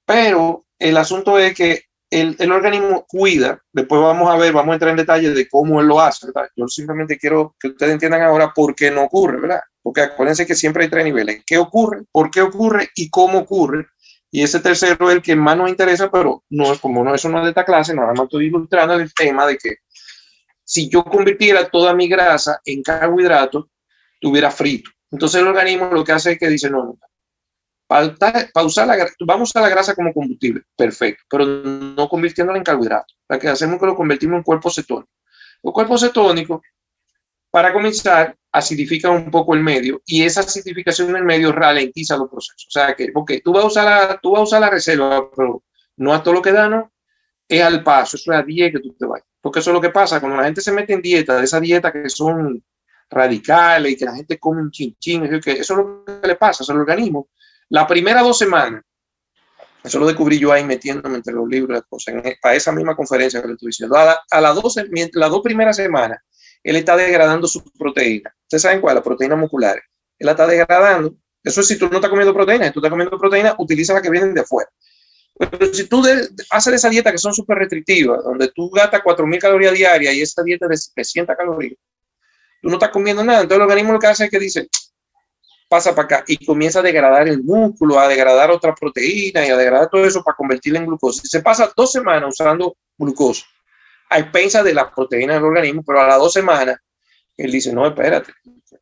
Pero el asunto es que el organismo cuida, después vamos a entrar en detalle de cómo él lo hace, ¿verdad? Yo simplemente quiero que ustedes entiendan ahora por qué no ocurre, ¿verdad? Porque acuérdense que siempre hay tres niveles, ¿qué ocurre? ¿Por qué ocurre? ¿Y cómo ocurre? Y ese tercero es el que más nos interesa, pero eso no es de esta clase, nada más estoy ilustrando el tema de que si yo convirtiera toda mi grasa en carbohidratos, tuviera frito. Entonces el organismo lo que hace es que dice, no, vamos a usar la grasa como combustible, perfecto, pero no convirtiéndola en carbohidratos. Lo que hacemos es que lo convertimos en cuerpos cetónicos. Los cuerpos cetónicos, para comenzar, acidifican un poco el medio y esa acidificación del medio ralentiza los procesos. O sea que, ok, tú vas a usar la reserva, pero no a todo lo que da, ¿no? Es al paso, eso es a 10 que tú te vayas. Porque eso es lo que pasa cuando la gente se mete en dieta, de esas dietas que son radicales y que la gente come un chinchín, eso es lo que le pasa, eso es el organismo. La primera 2 semanas, eso lo descubrí yo ahí metiéndome entre los libros, para esa misma conferencia que le estoy diciendo. A las 2 primeras semanas, él está degradando su proteína. ¿Ustedes saben cuál? Las proteínas musculares. Él la está degradando. Eso es si tú no estás comiendo proteína. Si tú estás comiendo proteína, utiliza las que vienen de afuera. Pero si tú haces esa dieta que son súper restrictivas, donde tú gastas 4.000 calorías diarias y esa dieta de 300 calorías, tú no estás comiendo nada. Entonces el organismo lo que hace es que dice, pasa para acá y comienza a degradar el músculo, a degradar otras proteínas y a degradar todo eso para convertirla en glucosa. Y se pasa 2 semanas usando glucosa a expensas de las proteínas del organismo, pero a las 2 semanas él dice, no, espérate,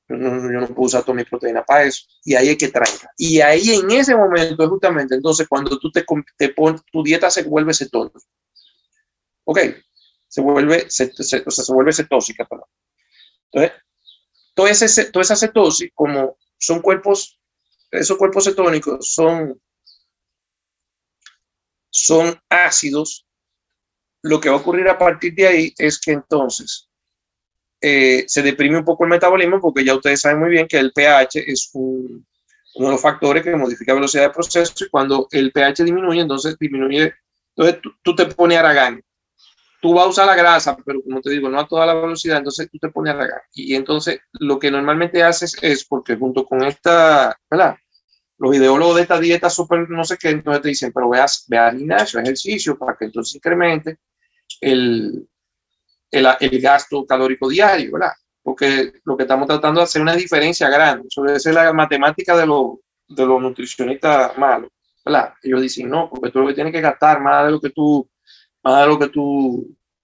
yo no puedo usar toda mi proteína para eso. Y ahí hay que trancar. Y ahí en ese momento es justamente entonces cuando tú te pones, tu dieta se vuelve cetónica. Ok, se vuelve cetósica, perdón. Entonces, toda esa cetosis, como son cuerpos esos cuerpos cetónicos son ácidos. Lo que va a ocurrir a partir de ahí es que entonces se deprime un poco el metabolismo, porque ya ustedes saben muy bien que el pH es uno de los factores que modifica la velocidad de proceso, y cuando el pH disminuye, entonces tú te pones haragán. Tú vas a usar la grasa, pero como te digo, no a toda la velocidad, entonces tú te pones haragán. Y entonces lo que normalmente haces es, porque junto con esta, ¿verdad? Los ideólogos de esta dieta súper no sé qué, entonces te dicen, pero ve al gimnasio, ejercicio, para que entonces incremente el gasto calórico diario, ¿verdad? Porque lo que estamos tratando de hacer es una diferencia grande. Eso debe ser la matemática de los nutricionistas malos, ¿verdad? Ellos dicen, no, porque tú lo que tienes que gastar más de lo que tú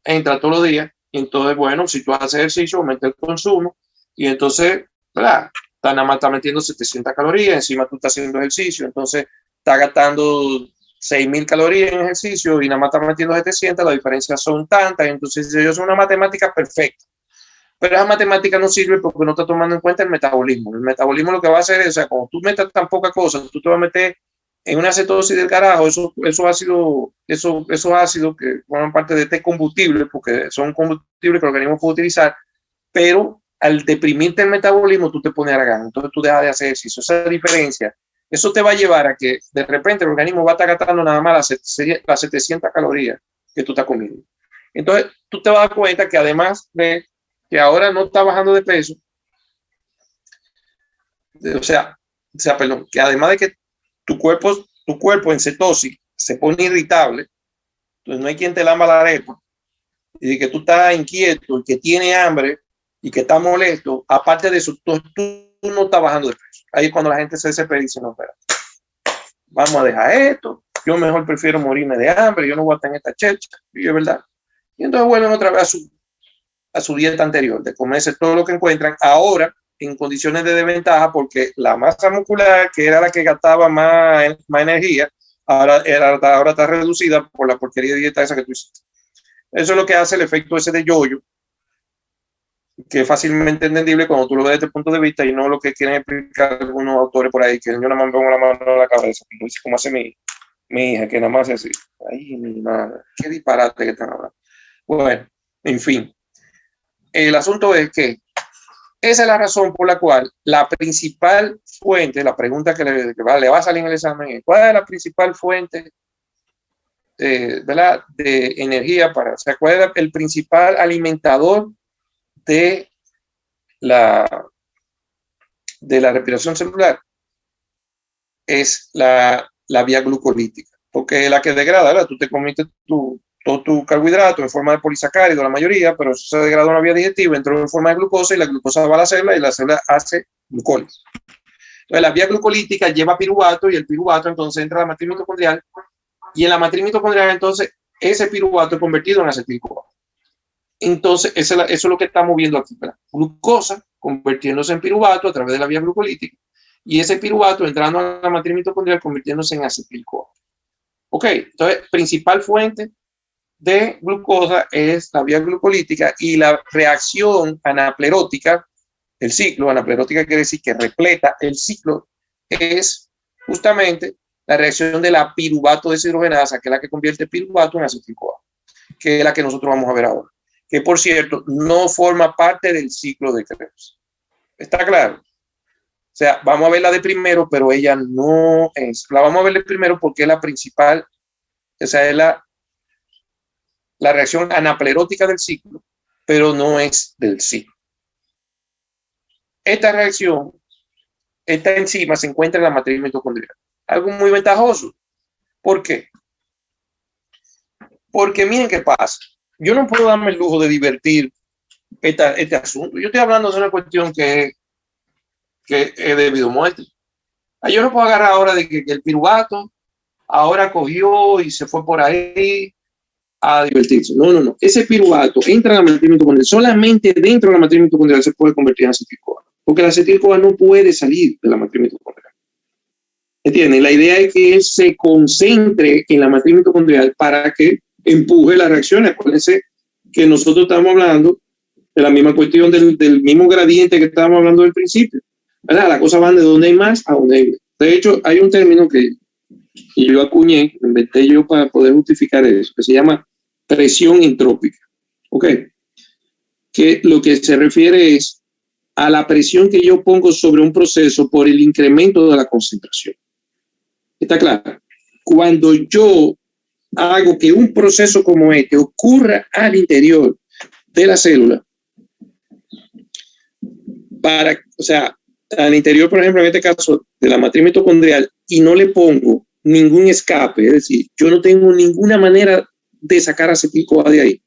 entras todos los días. Y entonces, bueno, si tú haces ejercicio, aumenta el consumo. Y entonces, ¿verdad? Nada más está metiendo 700 calorías, encima tú estás haciendo ejercicio, entonces está gastando 6.000 calorías en ejercicio y nada más está metiendo 700, la diferencia son tantas, entonces ellos son una matemática perfecta. Pero esa matemática no sirve porque no está tomando en cuenta el metabolismo. El metabolismo lo que va a hacer es, o sea, cuando tú metas tan poca cosa, tú te vas a meter en una cetosis del carajo, esos ácidos que forman parte de este combustible, porque son combustibles que el organismo puede utilizar, pero al deprimirte el metabolismo, tú te pones haragán, entonces tú dejas de hacer ejercicio. Esa diferencia, eso te va a llevar a que de repente el organismo va a estar gastando nada más las 700 calorías que tú estás comiendo. Entonces tú te vas a dar cuenta que además de que ahora no está bajando de peso, que además de que tu cuerpo en cetosis se pone irritable, entonces no hay quien te lamba la arepa, y de que tú estás inquieto y que tiene hambre y que está molesto, aparte de eso, tú no estás bajando de peso. Ahí es cuando la gente se desespera y dice, no, espera, vamos a dejar esto, yo mejor prefiero morirme de hambre, yo no voy a tener esta checha, y es verdad. Y entonces vuelven otra vez a su dieta anterior, de comerse todo lo que encuentran, ahora en condiciones de desventaja, porque la masa muscular, que era la que gastaba más energía, ahora está reducida por la porquería de dieta esa que tú hiciste. Eso es lo que hace el efecto ese de yo-yo, que es fácilmente entendible cuando tú lo ves desde el punto de vista y no lo que quieren explicar algunos autores por ahí, que yo nada más pongo la mano en la cabeza, como hace mi hija, que nada más hace así. Ay, mi madre, qué disparate que están hablando. Bueno, en fin. El asunto es que esa es la razón por la cual la principal fuente, la pregunta que le va a salir en el examen es, ¿cuál es la principal fuente ¿verdad? De energía o sea, cuál es el principal alimentador de la respiración celular? Es la vía glucolítica, porque es la que degrada, ¿verdad? Tú te comiste todo tu carbohidrato en forma de polisacárido, la mayoría, pero eso se degrada en la vía digestiva, entró en forma de glucosa y la glucosa va a la célula y la célula hace glucólisis. Entonces, la vía glucolítica lleva piruvato y el piruvato entonces entra a la matriz mitocondrial y en la matriz mitocondrial entonces ese piruvato es convertido en acetil-CoA. Entonces, eso es lo que estamos viendo aquí, ¿verdad? Glucosa convirtiéndose en piruvato a través de la vía glucolítica y ese piruvato entrando a la matriz mitocondrial convirtiéndose en acetil-CoA. Ok, entonces, principal fuente de glucosa es la vía glucolítica y la reacción anaplerótica, el ciclo, anaplerótica quiere decir que repleta el ciclo, es justamente la reacción de la piruvato deshidrogenasa, que es la que convierte el piruvato en acetil-CoA, que es la que nosotros vamos a ver ahora, que por cierto no forma parte del ciclo de Krebs. ¿Está claro? O sea, vamos a verla de primero, pero ella no es. La vamos a ver de primero porque es la principal, o sea, es la reacción anaplerótica del ciclo, pero no es del ciclo. Esta reacción, esta enzima se encuentra en la matriz mitocondrial. Algo muy ventajoso. ¿Por qué? Porque miren qué pasa. Yo no puedo darme el lujo de divertir este asunto. Yo estoy hablando de una cuestión que es debido a muerte. Yo no puedo agarrar ahora de que el piruvato ahora cogió y se fue por ahí a divertirse. No. Ese piruvato entra en la matriz mitocondrial. Solamente dentro de la matriz mitocondrial se puede convertir en acetil-CoA. Porque el acetil-CoA no puede salir de la matriz mitocondrial. ¿Entienden? La idea es que él se concentre en la matriz mitocondrial para que empuje la reacción. Acuérdense que nosotros estamos hablando de la misma cuestión del mismo gradiente que estábamos hablando del principio. ¿Verdad? Las cosas van de donde hay más a donde hay menos. De hecho, hay un término que yo acuñé, inventé yo para poder justificar eso, que se llama presión entrópica. ¿Ok? Que lo que se refiere es a la presión que yo pongo sobre un proceso por el incremento de la concentración. ¿Está claro? Cuando yo hago que un proceso como este ocurra al interior de la célula, o sea, al interior, por ejemplo, en este caso de la matriz mitocondrial, y no le pongo ningún escape, es decir, yo no tengo ninguna manera de sacar acetil-CoA de ahí.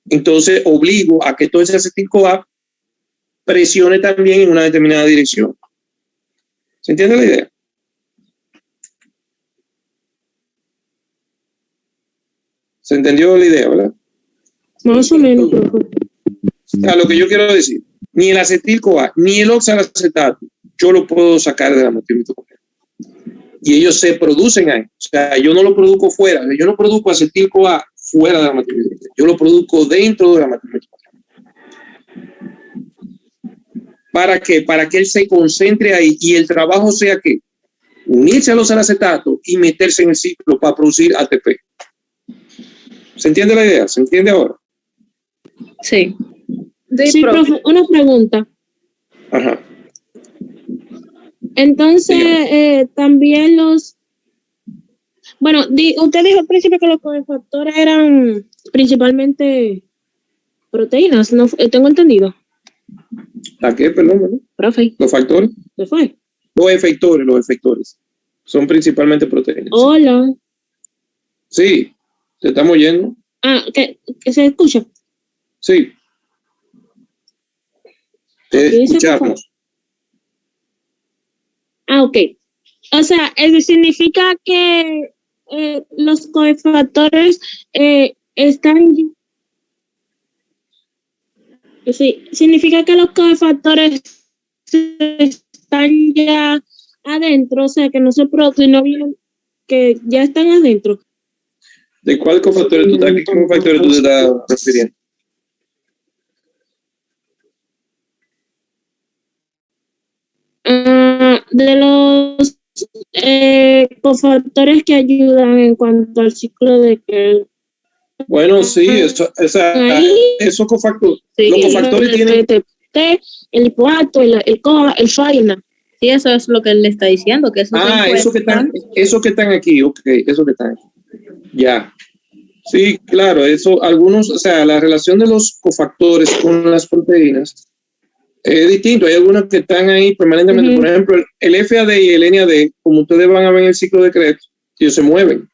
Entonces obligo a que todo ese acetil-CoA presione también en una determinada dirección. ¿Se entiende la idea? ¿Se entendió la idea, verdad? Más o menos. A lo que yo quiero decir, ni el acetil-CoA ni el oxalacetato yo lo puedo sacar de la matriz mitocondrial. Y ellos se producen ahí. O sea, yo no lo produzco fuera. Yo no produzco acetil-CoA fuera de la matriz mitocondrial. Yo lo produzco dentro de la matriz mitocondrial. ¿Para qué? Para que él se concentre ahí y el trabajo sea que unirse a los oxalacetatos y meterse en el ciclo para producir ATP. ¿Se entiende la idea? ¿Se entiende ahora? Sí. Sí, profe, una pregunta. Ajá. Entonces, también bueno, usted dijo al principio que los cofactores eran principalmente proteínas, ¿no? Tengo entendido. ¿A qué? Perdón. Profe. ¿Los factores? ¿Qué fue? Los efectores. Son principalmente proteínas. Hola. Sí, ¿te estamos oyendo? Ah, ¿que se escucha? Sí. Te escuchamos. Ah, ok. O sea, eso significa que los cofactores están... Sí, significa que los cofactores están ya adentro, o sea, que no se producen, no vienen, que ya están adentro. ¿De cuál cofactor tú estás? ¿Qué cofactor tú te estás refiriendo? De los cofactores que ayudan en cuanto al ciclo de Krebs. Bueno, sí, esos cofactores. Sí, los cofactores tienen. El lipoato, el CoA, el FAINA. Sí, eso es lo que él le está diciendo, que eso Esos que están aquí, ok, esos que están aquí. Ya. Sí, claro, eso, algunos, o sea, la relación de los cofactores con las proteínas es distinto. Hay algunos que están ahí permanentemente. Por ejemplo, el FAD y el NAD, como ustedes van a ver en el ciclo de Krebs, ellos se mueven,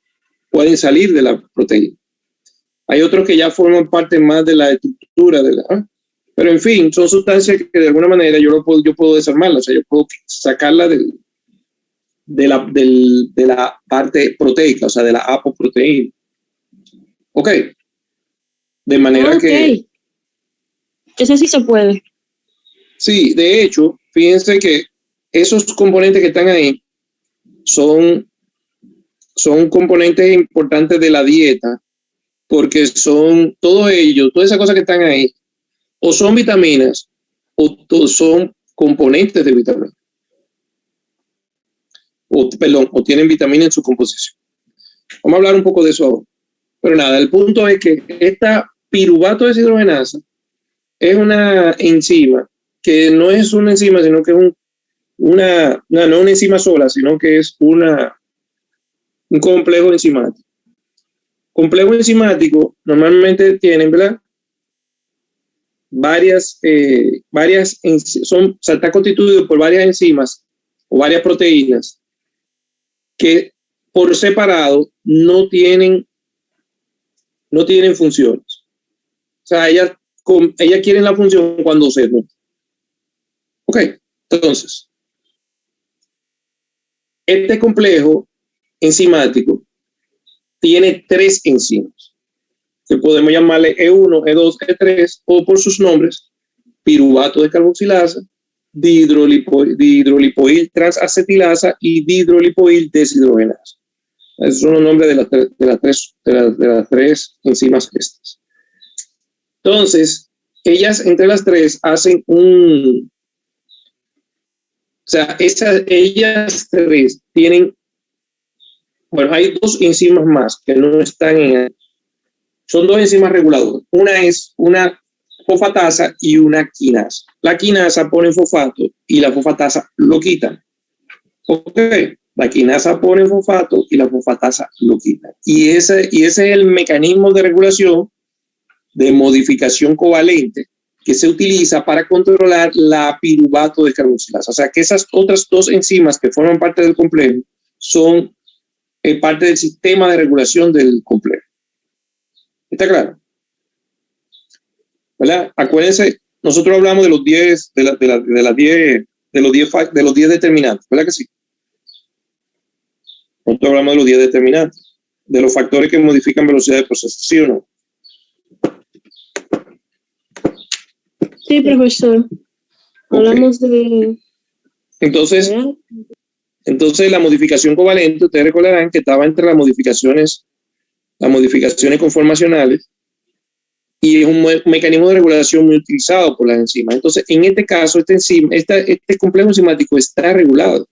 pueden salir de la proteína. Hay otros que ya forman parte más de la estructura de la... Pero en fin, son sustancias que de alguna manera yo puedo desarmarlas, o sea, yo puedo sacarla de la parte proteica, o sea, de la apoproteína. Ok. De manera que... Eso sí se puede. Sí, de hecho, fíjense que esos componentes que están ahí son componentes importantes de la dieta, porque son todos ellos, todas esas cosas que están ahí, o son vitaminas o son componentes de vitaminas. O tienen vitamina en su composición. Vamos a hablar un poco de eso ahora. Pero nada, el punto es que esta piruvato deshidrogenasa es una enzima que no es una enzima, sino que es no una enzima sola, sino que es un complejo enzimático. Complejo enzimático normalmente tienen, ¿verdad? Está constituido por varias enzimas o varias proteínas que por separado no tienen funciones. O sea, ellas quieren la función cuando se juntan. Ok, entonces, este complejo enzimático tiene 3 enzimas, que podemos llamarle E1, E2, E3, o por sus nombres, piruvato de carboxilasa, dihidrolipoil transacetilasa y dihidrolipoil deshidrogenasa. Esos son los nombres de las tres enzimas estas. Entonces, ellas entre las 3 hacen sea, ellas tres tienen, bueno, hay dos enzimas más que no están son dos enzimas reguladoras. Una es una fosfatasa y una quinasa. La quinasa pone fosfato y la fosfatasa lo quitan. Ok, la quinasa pone fosfato y la fosfatasa lo quitan. Y ese es el mecanismo de regulación de modificación covalente que se utiliza para controlar la piruvato de carboxilasa. O sea, que esas otras dos enzimas que forman parte del complejo son parte del sistema de regulación del complejo. ¿Está claro? ¿Verdad? Acuérdense, nosotros hablamos de los 10 de los 10 determinantes, ¿verdad que sí? Nosotros hablamos de los 10 determinantes, de los factores que modifican velocidad de proceso, ¿sí o no? Sí, profesor. Hablamos de... Entonces, la modificación covalente, ustedes recordarán que estaba entre las modificaciones conformacionales y es un mecanismo de regulación muy utilizado por las enzimas. Entonces, en este caso, este complejo enzimático está regulado.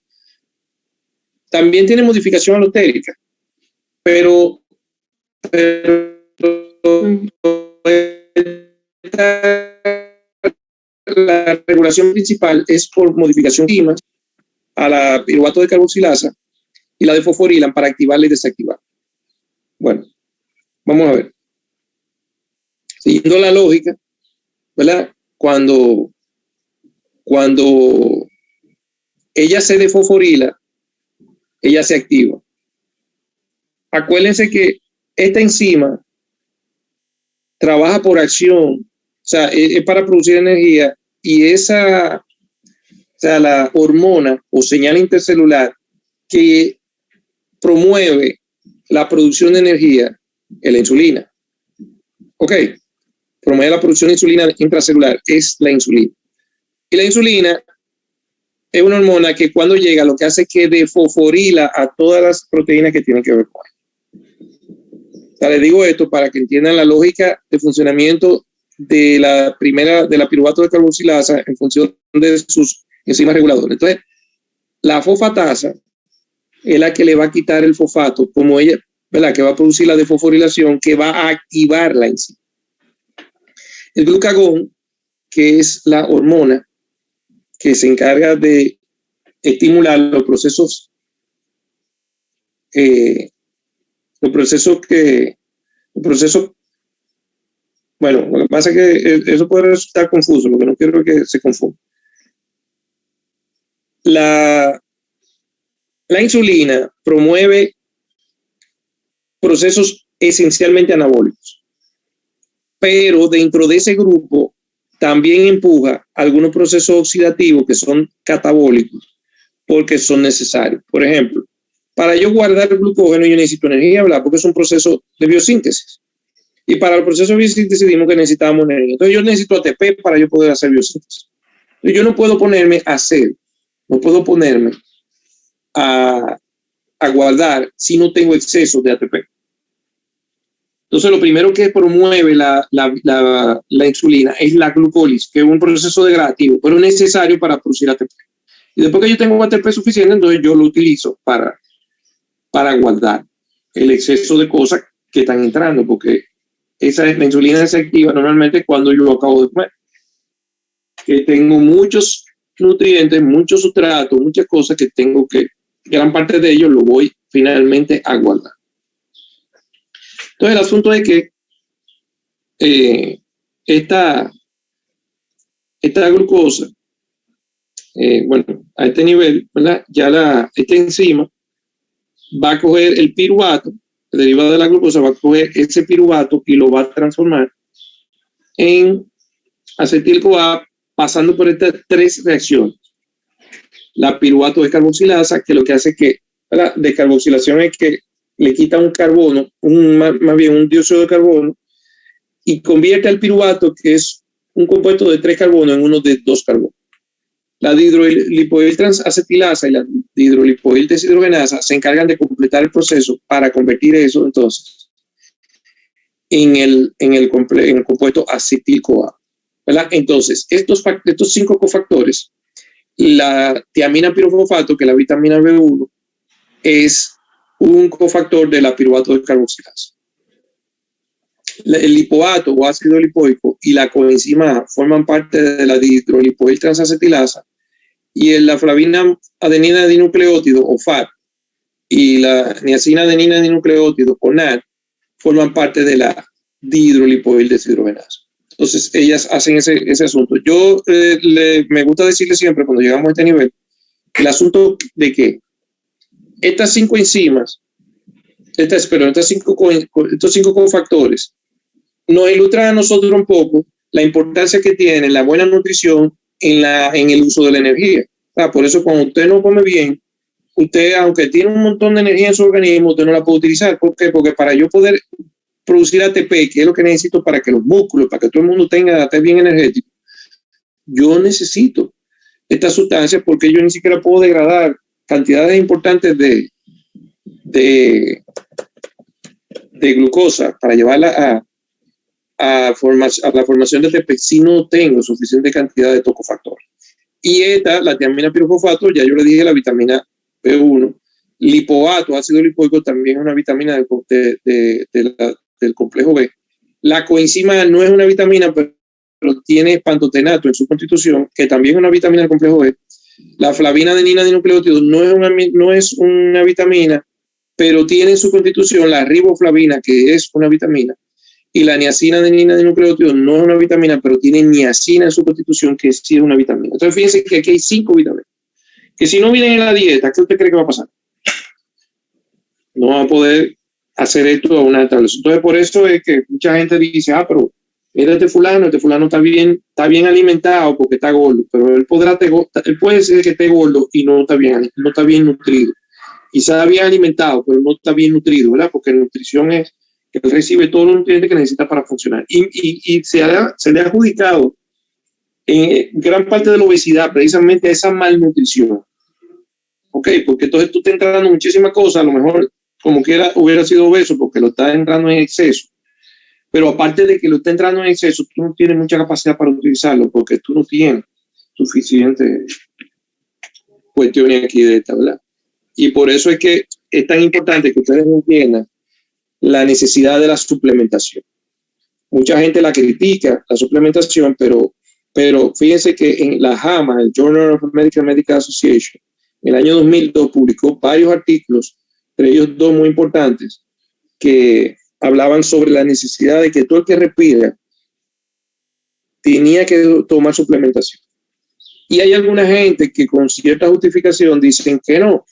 También tiene modificación alotérica, pero la regulación principal es por modificación de enzimas a la piruvato de carboxilasa y la de fosforilan para activarla y desactivar. Bueno, vamos a ver. Siguiendo la lógica, ¿verdad? Cuando ella se desfosforila, ella se activa. Acuérdense que esta enzima trabaja por acción, o sea, es para producir energía y la hormona o señal intercelular que promueve la producción de energía es la insulina. Ok, promueve la producción de insulina intracelular, es la insulina. Y la insulina es una hormona que cuando llega lo que hace es que desfosforila a todas las proteínas que tienen que ver con ella. O sea, les digo esto para que entiendan la lógica de funcionamiento de la piruvato de carboxilasa en función de sus enzimas reguladoras. Entonces, la fosfatasa es la que le va a quitar el fosfato, como ella, ¿verdad? Que va a producir la desfosforilación, que va a activar la enzima. El glucagón, que es la hormona que se encarga de estimular los procesos bueno, lo que pasa es que eso puede resultar confuso, lo que no quiero es que se confunda. La insulina promueve procesos esencialmente anabólicos, pero dentro de ese grupo también empuja algunos procesos oxidativos que son catabólicos porque son necesarios. Por ejemplo, para yo guardar el glucógeno yo necesito energía, ¿verdad? Porque es un proceso de biosíntesis. Y para el proceso de biosíntesis dimos que necesitábamos energía. Entonces yo necesito ATP para yo poder hacer biosíntesis. Entonces yo no puedo ponerme a hacer, no puedo ponerme a guardar si no tengo exceso de ATP. Entonces lo primero que promueve la insulina es la glucólisis, que es un proceso degradativo, pero necesario para producir ATP. Y después que yo tengo ATP suficiente, entonces yo lo utilizo para guardar el exceso de cosas que están entrando, porque la insulina se activa normalmente cuando yo acabo de comer. Que tengo muchos nutrientes, muchos sustratos, muchas cosas que tengo que, gran parte de ellos lo voy finalmente a guardar. Entonces el asunto es que esta glucosa, bueno, a este nivel, ¿verdad? Ya esta enzima va a coger el piruvato, derivado de la glucosa, va a coger ese piruvato y lo va a transformar en acetil-CoA pasando por estas tres reacciones. La piruvato de carboxilasa, que lo que hace que la descarboxilación es que le quita un carbono, más bien un dióxido de carbono, y convierte al piruvato, que es un compuesto de 3 carbonos, en uno de 2 carbonos. La dihidrolipoil transacetilasa y la dihidrolipoil deshidrogenasa se encargan de completar el proceso para convertir eso entonces en el compuesto acetil-CoA, ¿verdad? Entonces, estos 5 cofactores La tiamina pirofosfato, que es la vitamina B1, es un cofactor de la piruvato descarboxilasa. El lipoato o ácido lipoico y la coenzima A forman parte de la dihidrolipoil transacetilasa, y la flavina adenina dinucleótido o FAD y la niacina adenina dinucleótido o NAD forman parte de la dihidrolipoil deshidrogenasa. Entonces ellas hacen ese asunto. Yo me gusta decirle siempre cuando llegamos a este nivel el asunto de que estas 5 enzimas, estos 5 cofactores nos ilustran a nosotros un poco la importancia que tiene la buena nutrición en el uso de la energía. Por eso cuando usted no come bien, usted, aunque tiene un montón de energía en su organismo, usted no la puede utilizar. ¿Por qué? Porque para yo poder producir ATP, que es lo que necesito para que los músculos, para que todo el mundo esté bien energético, yo necesito esta sustancia, porque yo ni siquiera puedo degradar cantidades importantes de glucosa para llevarla a la formación de ATP si no tengo suficiente cantidad de tocofactor. Y la tiamina pirofosfato, ya yo le dije, la vitamina B1, lipoato, ácido lipoico, también es una vitamina del complejo B. La coenzima no es una vitamina, pero tiene pantotenato en su constitución, que también es una vitamina del complejo B. La flavina adenina dinucleótido no es una vitamina, pero tiene en su constitución la riboflavina, que es una vitamina. Y la niacina adenina dinucleótido no es una vitamina, pero tiene niacina en su constitución, que sí es una vitamina. Entonces fíjense que aquí hay 5 vitaminas, que si no vienen en la dieta, ¿qué usted cree que va a pasar? No va a poder hacer esto a una alta velocidad. Entonces por eso es que mucha gente dice, pero mira este fulano está bien alimentado porque está gordo, pero él puede ser que esté gordo y no está bien nutrido. Quizá bien alimentado, pero no está bien nutrido, ¿verdad? Porque nutrición es que él recibe todos los nutrientes que necesita para funcionar. Y se le ha adjudicado en gran parte de la obesidad precisamente a esa malnutrición. ¿Ok? Porque entonces tú estás entrando muchísimas cosas, a lo mejor como quiera hubiera sido obeso porque lo estás entrando en exceso. Pero aparte de que lo está entrando en exceso, tú no tienes mucha capacidad para utilizarlo porque tú no tienes suficiente cuestiones aquí de esta, ¿verdad? Y por eso es que es tan importante que ustedes entiendan la necesidad de la suplementación. Mucha gente la critica, la suplementación, pero fíjense que en la JAMA, el Journal of American Medical Association, en el año 2002 publicó varios artículos, entre ellos 2 muy importantes, que hablaban sobre la necesidad de que todo el que respira tenía que tomar suplementación. Y hay alguna gente que con cierta justificación dicen que no.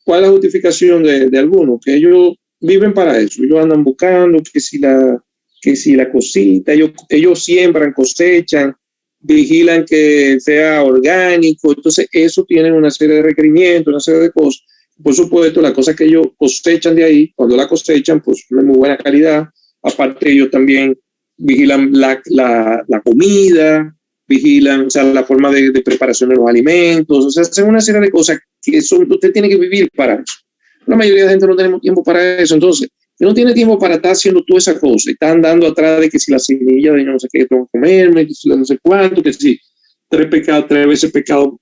¿Cuál es la justificación de algunos? Que ellos viven para eso. Ellos andan buscando que si la cosita, ellos siembran, cosechan, vigilan que sea orgánico. Entonces eso tiene una serie de requerimientos, una serie de cosas. Por supuesto, las cosas que ellos cosechan de ahí, cuando la cosechan, pues no es muy buena calidad. Aparte, ellos también vigilan la comida, vigilan, o sea, la forma de preparación de los alimentos. O sea, hacen una serie de cosas que usted tiene que vivir para eso. La mayoría de la gente no tenemos tiempo para eso. Entonces, si no tiene tiempo para estar haciendo toda esa cosa, está andando atrás de que si la semilla de no sé qué tengo que comerme, que si no sé cuánto, que si 3 veces pecado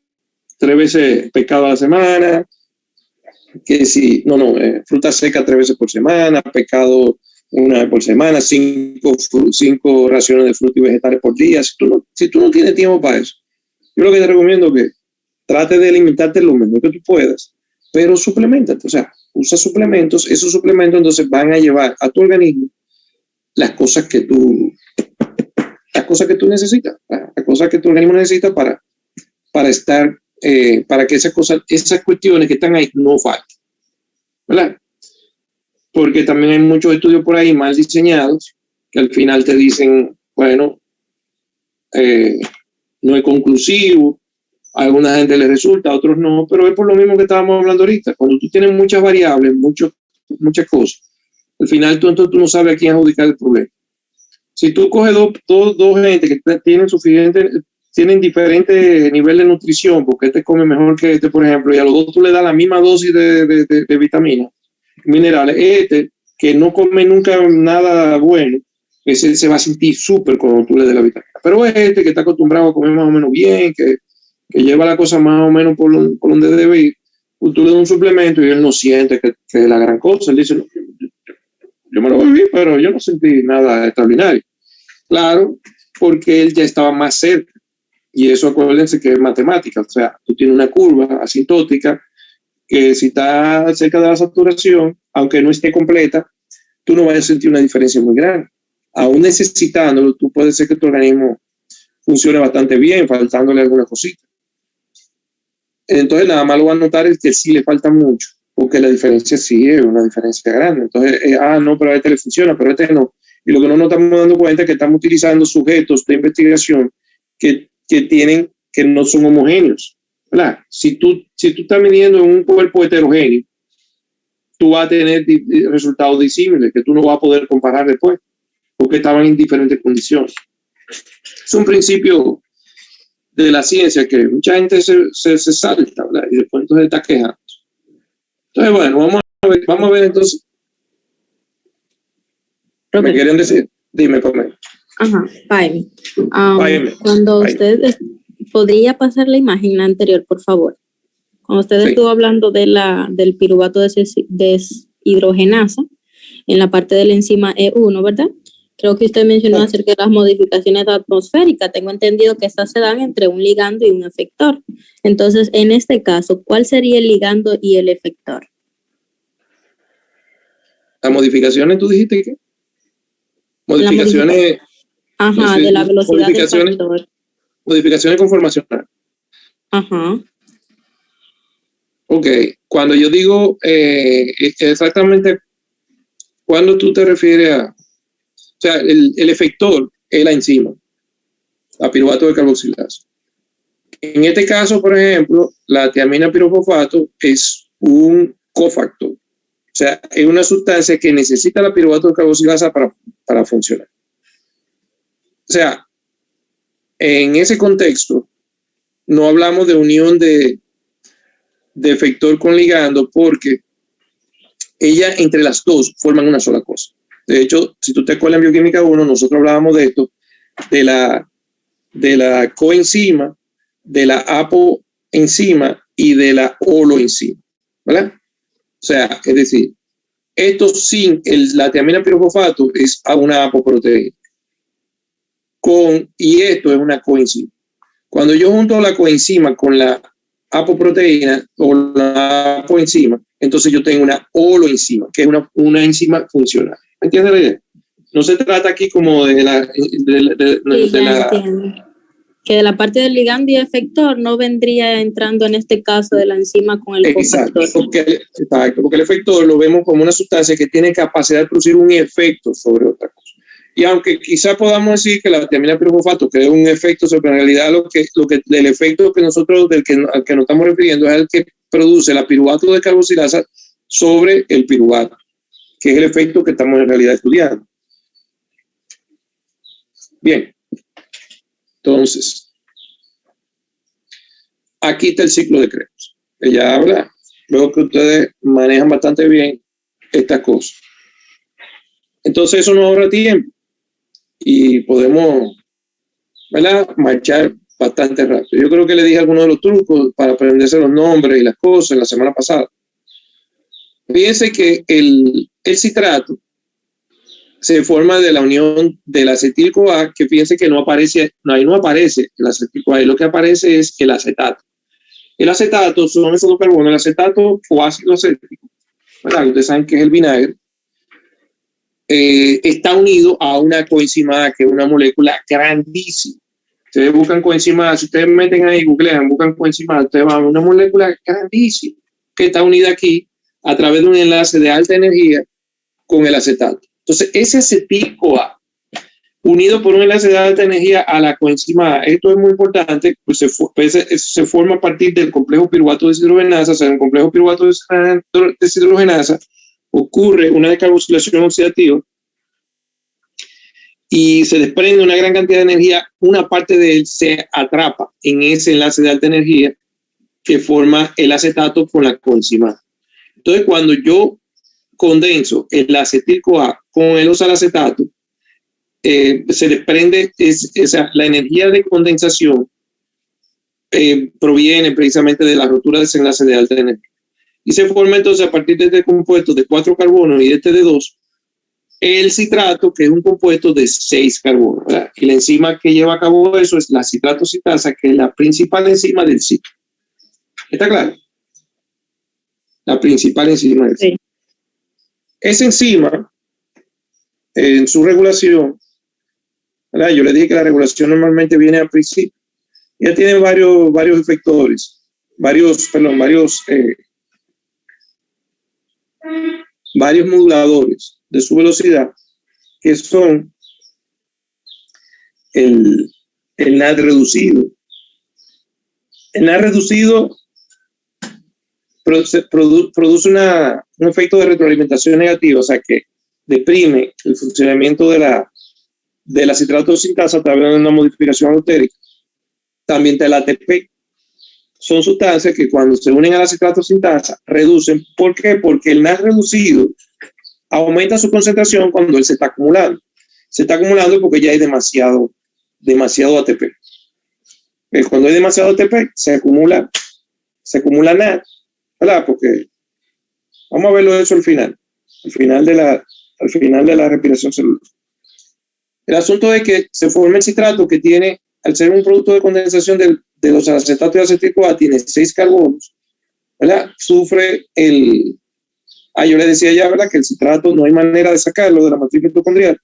a la semana, que si, fruta seca 3 veces por semana, pescado 1 vez por semana, 5 raciones de frutas y vegetales por día. Si tú no tienes tiempo para eso, yo lo que te recomiendo es que trate de alimentarte lo mejor que tú puedas, pero suplementate, o sea, usa suplementos. Esos suplementos entonces van a llevar a tu organismo las cosas que tú necesitas, las cosas que tu organismo necesita para estar, para que esas cuestiones que están ahí no falten, ¿verdad? Porque también hay muchos estudios por ahí mal diseñados que al final te dicen, bueno, no es conclusivo, a alguna gente le resulta, a otros no, pero es por lo mismo que estábamos hablando ahorita. Cuando tú tienes muchas variables, muchas cosas, al final tú no sabes a quién adjudicar el problema. Si tú coges dos gente que tienen diferentes niveles de nutrición, porque este come mejor que este, por ejemplo, y a los dos tú le das la misma dosis de vitaminas, minerales, que no come nunca nada bueno, ese se va a sentir súper cuando tú le des la vitamina. Pero este que está acostumbrado a comer más o menos bien, que que lleva la cosa más o menos por donde debe ir, pues tú le das un suplemento y él no siente que es la gran cosa. Él dice, no, yo me lo bebí, pero yo no sentí nada extraordinario. Claro, porque él ya estaba más cerca. Y eso acuérdense que es matemática. O sea, tú tienes una curva asintótica que si está cerca de la saturación, aunque no esté completa, tú no vas a sentir una diferencia muy grande. Aún necesitándolo, tú puedes ser que tu organismo funcione bastante bien, faltándole alguna cosita. Entonces, nada más lo va a notar es que sí le falta mucho, porque la diferencia sí es una diferencia grande. Entonces, no, pero a este le funciona, pero a este no. Y lo que no nos estamos dando cuenta es que estamos utilizando sujetos de investigación que no son homogéneos, ¿verdad? Si tú estás midiendo en un cuerpo heterogéneo, tú vas a tener resultados disímiles que tú no vas a poder comparar después, porque estaban en diferentes condiciones. Es un principio de la ciencia que mucha gente se salta, ¿verdad? Y después entonces está quejando. Entonces, bueno, vamos a ver entonces. Robert. ¿Me quieren decir? Dime, Pamela. Ajá, Jaime. Jaime. Cuando usted podría pasar la imagen anterior, por favor. Cuando usted estuvo hablando del piruvato deshidrogenasa en la parte de la enzima E1, ¿verdad? Creo que usted mencionó acerca de las modificaciones atmosféricas. Tengo entendido que estas se dan entre un ligando y un efector. Entonces, en este caso, ¿cuál sería el ligando y el efector? Las modificaciones, ¿tú dijiste qué? Modificaciones. Ajá, de la velocidad del factor. Modificaciones conformacionales. Ajá. Ok, cuando yo digo exactamente, cuando tú te refieres a, o sea, el efector es la enzima, la piruvato de carboxilasa. En este caso, por ejemplo, la tiamina pirofosfato es un cofactor. O sea, es una sustancia que necesita la piruvato de carboxilasa para funcionar. O sea, en ese contexto, no hablamos de unión de efector con ligando porque ellas entre las dos forman una sola cosa. De hecho, si tú te acuerdas en Bioquímica 1, nosotros hablábamos de esto, de la coenzima, de la apoenzima y de la holoenzima, ¿verdad? O sea, es decir, esto sin la tiamina pirofosfato es a una apoproteína. Y esto es una coenzima. Cuando yo junto la coenzima con la apoproteína o la apoenzima, entonces yo tengo una holoenzima, que es una enzima funcional. ¿Me entiendes la idea? No se trata aquí como de la que de la parte del ligando y efector no vendría entrando en este caso de la enzima con el cofactor. Exacto, porque el efector lo vemos como una sustancia que tiene capacidad de producir un efecto sobre otra cosa. Y aunque quizá podamos decir que la tiamina pirofosfato que es un efecto sobre, en realidad el efecto que nosotros al que nos estamos refiriendo es el que produce la piruvato de carboxilasa sobre el piruvato, que es el efecto que estamos en realidad estudiando. Bien, entonces, aquí está el ciclo de Krebs. Ella habla, veo que ustedes manejan bastante bien estas cosas. Entonces eso nos ahorra tiempo y podemos, ¿verdad?, marchar bastante rápido. Yo creo que le dije algunos de los trucos para aprenderse los nombres y las cosas la semana pasada. Fíjense que el citrato se forma de la unión del acetil-CoA, que fíjense que ahí no aparece el acetil-CoA, y lo que aparece es el acetato. El acetato son esos dos carbonos, el acetato o ácido acético, ¿verdad? Ustedes saben que es el vinagre. Está unido a una coenzima A, que es una molécula grandísima. Ustedes buscan coenzima A, si ustedes meten ahí, googlean, buscan coenzima A, ustedes van a una molécula grandísima que está unida aquí a través de un enlace de alta energía con el acetato. Entonces, ese acetil-CoA, unido por un enlace de alta energía a la coenzima A, esto es muy importante, pues se forma a partir del complejo piruvato deshidrogenasa. O sea, en el complejo piruvato deshidrogenasa ocurre una descarboxilación oxidativa y se desprende una gran cantidad de energía. Una parte de él se atrapa en ese enlace de alta energía que forma el acetato con la coenzima A. Entonces, cuando yo condenso el acetil-CoA con el oxalacetato, se desprende la energía de condensación proviene precisamente de la rotura de ese enlace de alta energía. Y se forma entonces a partir de este compuesto de 4 carbonos y este de 2, el citrato, que es un compuesto de 6 carbonos, ¿verdad? Y la enzima que lleva a cabo eso es la citrato citasa, que es la principal enzima del ciclo. ¿Está claro? La principal enzima del ciclo. Sí. Esa enzima, en su regulación, ¿verdad? Yo le dije que la regulación normalmente viene al principio. Ya tiene varios efectores, varios moduladores de su velocidad, que son el NAD reducido. El NAD reducido produce un efecto de retroalimentación negativa, o sea que deprime el funcionamiento de la citrato sintasa a través de una modificación alotérica. También está el ATP. Son sustancias que cuando se unen a la citrato sintasa reducen. ¿Por qué? Porque el NAD reducido aumenta su concentración cuando él se está acumulando. Se está acumulando porque ya hay demasiado ATP. Cuando hay demasiado ATP, se acumula NAD, ¿verdad? Porque vamos a verlo eso al final de la respiración celular. El asunto es que se forma el citrato que tiene, al ser un producto de condensación de los acetatos y acetil-CoA, tiene 6 carbonos, ¿verdad? Sufre yo le decía ya, ¿verdad? Que el citrato no hay manera de sacarlo de la matriz mitocondrial,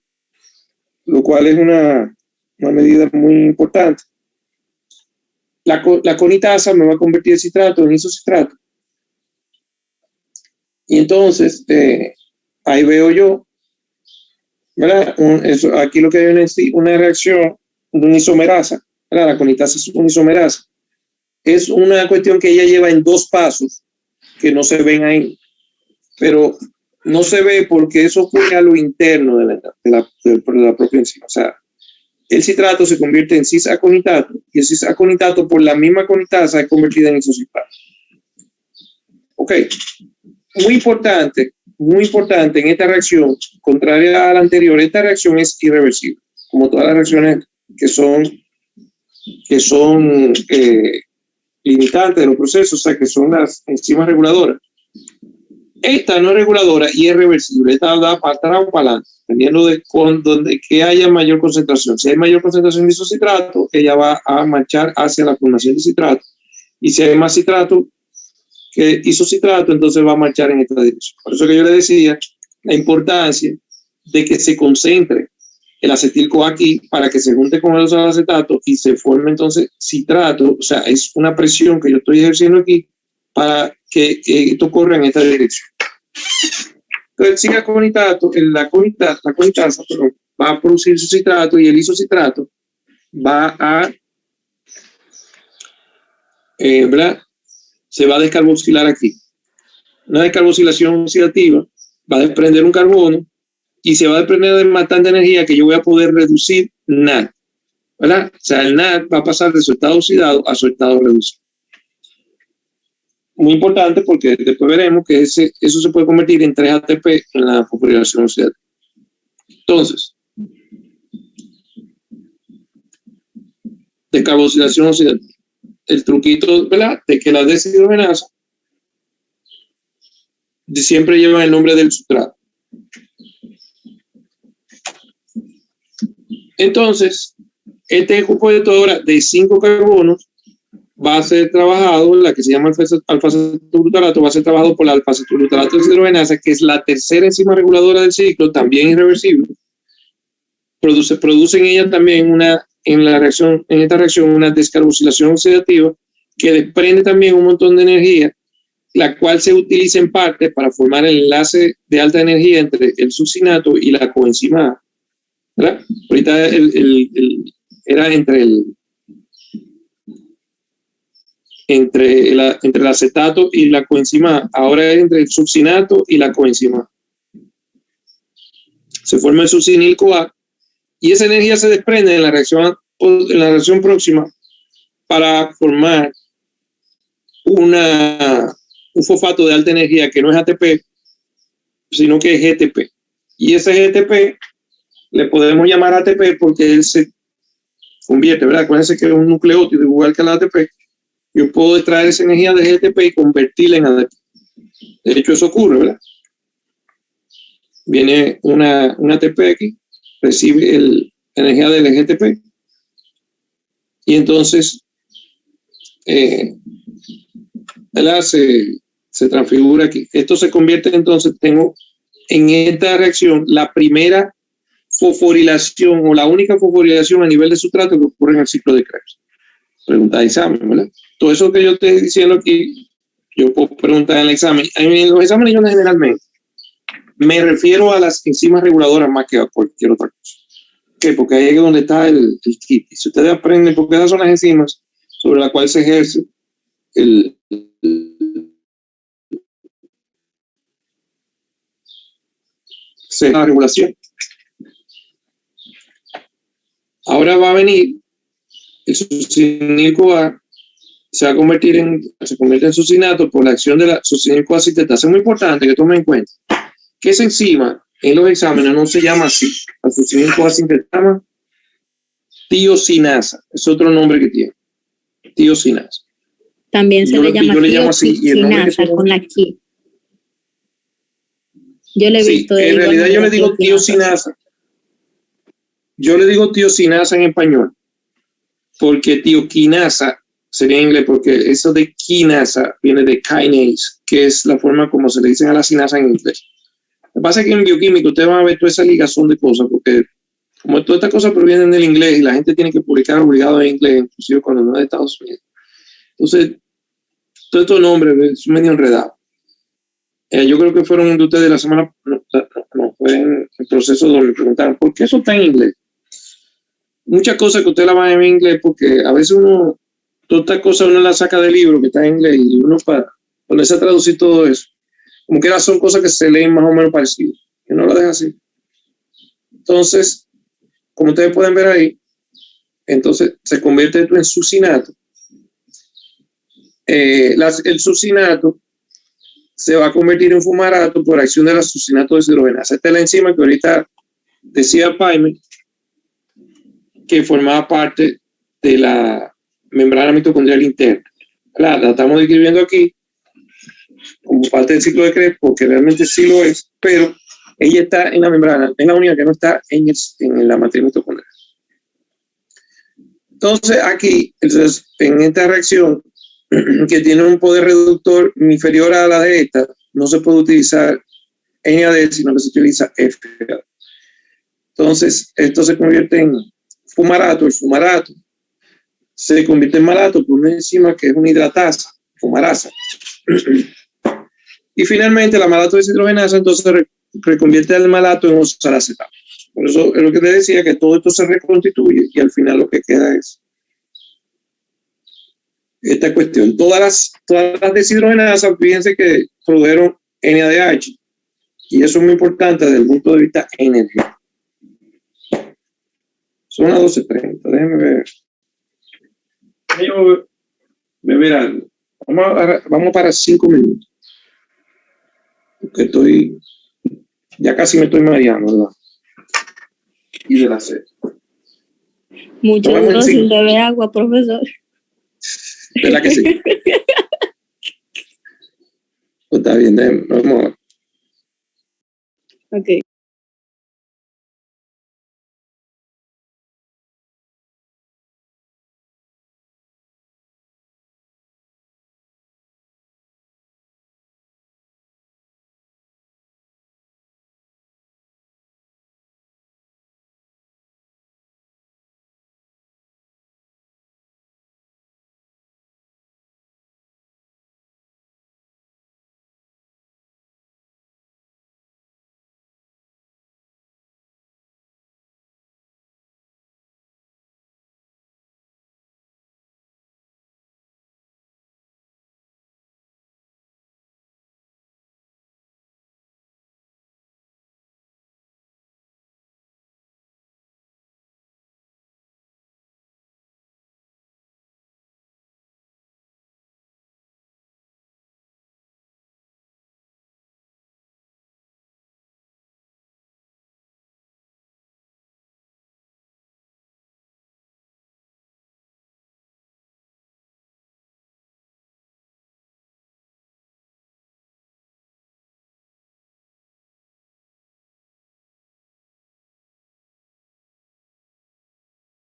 lo cual es una medida muy importante. La conitasa me va a convertir el citrato en isocitrato. Y entonces, ahí veo yo, ¿verdad? Aquí lo que hay es una reacción de una isomerasa, ¿verdad? La conitasa es una isomerasa. Es una cuestión que ella lleva en 2 pasos que no se ven ahí. Pero no se ve porque eso ocurre a lo interno de la propia enzima. O sea, el citrato se convierte en cis-aconitato y el cis-aconitato por la misma conitasa es convertida en isocitrato. Ok. Muy importante en esta reacción, contraria a la anterior, esta reacción es irreversible, como todas las reacciones que son limitantes de los procesos, o sea, que son las enzimas reguladoras. Esta no es reguladora y es reversible. Esta da para atrás o para adelante, dependiendo de donde que haya mayor concentración. Si hay mayor concentración de isocitrato, ella va a marchar hacia la formación de citrato. Y si hay más citrato que isocitrato, entonces va a marchar en esta dirección. Por eso que yo le decía la importancia de que se concentre el acetil-CoA aquí para que se junte con el acetato y se forme entonces citrato. O sea, es una presión que yo estoy ejerciendo aquí para que esto corra en esta dirección. Entonces, el citraconitato, la conitasa va a producir su citrato y el isocitrato va a, ¿verdad? Se va a descarboxilar aquí. Una descarboxilación oxidativa va a desprender un carbono y se va a desprender de bastante energía que yo voy a poder reducir NAD, ¿verdad? O sea, el NAD va a pasar de su estado oxidado a su estado reducido. Muy importante porque después veremos que eso se puede convertir en 3 ATP en la fosforilación oxidativa. Entonces, descarboxilación oxidativa. El truquito, ¿verdad?, de que la deshidrogenasa siempre lleva el nombre del sustrato. Entonces, este compuesto ahora de 5 carbonos va a ser trabajado, la que se llama alfa-cetoglutarato, va a ser trabajado por la alfa-cetoglutarato deshidrogenasa, que es la tercera enzima reguladora del ciclo, también irreversible. Produce en ella también en esta reacción una descarboxilación oxidativa que desprende también un montón de energía, la cual se utiliza en parte para formar el enlace de alta energía entre el succinato y la coenzima A, ¿verdad? Ahorita era entre el acetato y la coenzima A, ahora es entre el succinato y la coenzima A. Se forma el succinil-CoA y esa energía se desprende en la reacción próxima para formar un fosfato de alta energía que no es ATP, sino que es GTP. Y ese GTP le podemos llamar ATP porque él se convierte, ¿verdad? Acuérdense que es un nucleótido igual que el ATP, yo puedo extraer esa energía de GTP y convertirla en ADP. De hecho, eso ocurre, ¿verdad? Viene una ATP aquí, recibe la energía del GTP y entonces ¿verdad? Se transfigura aquí. Esto se convierte entonces, tengo en esta reacción la primera fosforilación o la única fosforilación a nivel de sustrato que ocurre en el ciclo de Krebs. Pregunta de examen, ¿verdad? Todo eso que yo estoy diciendo aquí, yo puedo preguntar en el examen. En los exámenes yo generalmente me refiero a las enzimas reguladoras más que a cualquier otra cosa. ¿Qué? Porque ahí es donde está el kit. Si ustedes aprenden, porque esas son las enzimas sobre las cuales se ejerce la regulación. Ahora va a venir el succinil-CoA, se convierte en succinato por la acción de la succinil-CoA sintetasa. Es muy importante que tomen en cuenta que esa enzima en los exámenes no se llama así. La succinil-CoA sintetasa tiosinasa, es otro nombre que tiene. Tiosinasa. También se le llama tiosinasa con la Q. Yo le he visto. En realidad yo le digo tiosinasa. Yo le digo tiosinasa en español, porque tioquinasa sería en inglés, porque eso de quinasa viene de kinase, que es la forma como se le dicen a la sinasa en inglés. Lo que pasa es que en bioquímica ustedes van a ver toda esa ligazón de cosas, porque como todas estas cosas provienen del inglés y la gente tiene que publicar obligado en inglés, inclusive cuando no es de Estados Unidos. Entonces, todos estos nombres son medio enredados. Yo creo que fueron de ustedes la semana, no, fue en el proceso donde me preguntaron, ¿por qué eso está en inglés? Muchas cosas que usted la va a ver en inglés, porque a veces todas estas cosas uno las saca del libro que está en inglés y uno para ponerse a traducir todo eso, como que son cosas que se leen más o menos parecidas, que no lo deja así. Entonces, como ustedes pueden ver ahí, entonces se convierte esto en succinato. El succinato se va a convertir en fumarato por acción de la succinato deshidrogenasa. Esta es la enzima que ahorita decía Paime, que formaba parte de la membrana mitocondrial interna. La estamos describiendo aquí como parte del ciclo de Krebs, porque realmente sí lo es, pero ella está en la membrana, es la única que no está en la matriz mitocondrial. Entonces, aquí, en esta reacción, que tiene un poder reductor inferior a la de esta, no se puede utilizar NAD, sino que se utiliza FAD. Entonces, esto se convierte en fumarato. El fumarato se convierte en malato por una enzima que es una hidratasa, fumarasa. Y finalmente, la malato deshidrogenasa entonces reconvierte al malato en oxalacetato. Por eso es lo que te decía, que todo esto se reconstituye y al final lo que queda es esta cuestión. Todas las deshidrogenasas, fíjense que produjeron NADH y eso es muy importante desde el punto de vista energético. Son las 12:30, déjenme ver. Ver algo. Vamos para 5 minutos. Porque ya casi me estoy mareando, ¿verdad? Y de la sed. Mucho gusto sin beber agua, profesor. ¿Verdad que sí? Pues está bien, vamos a ver. Ok.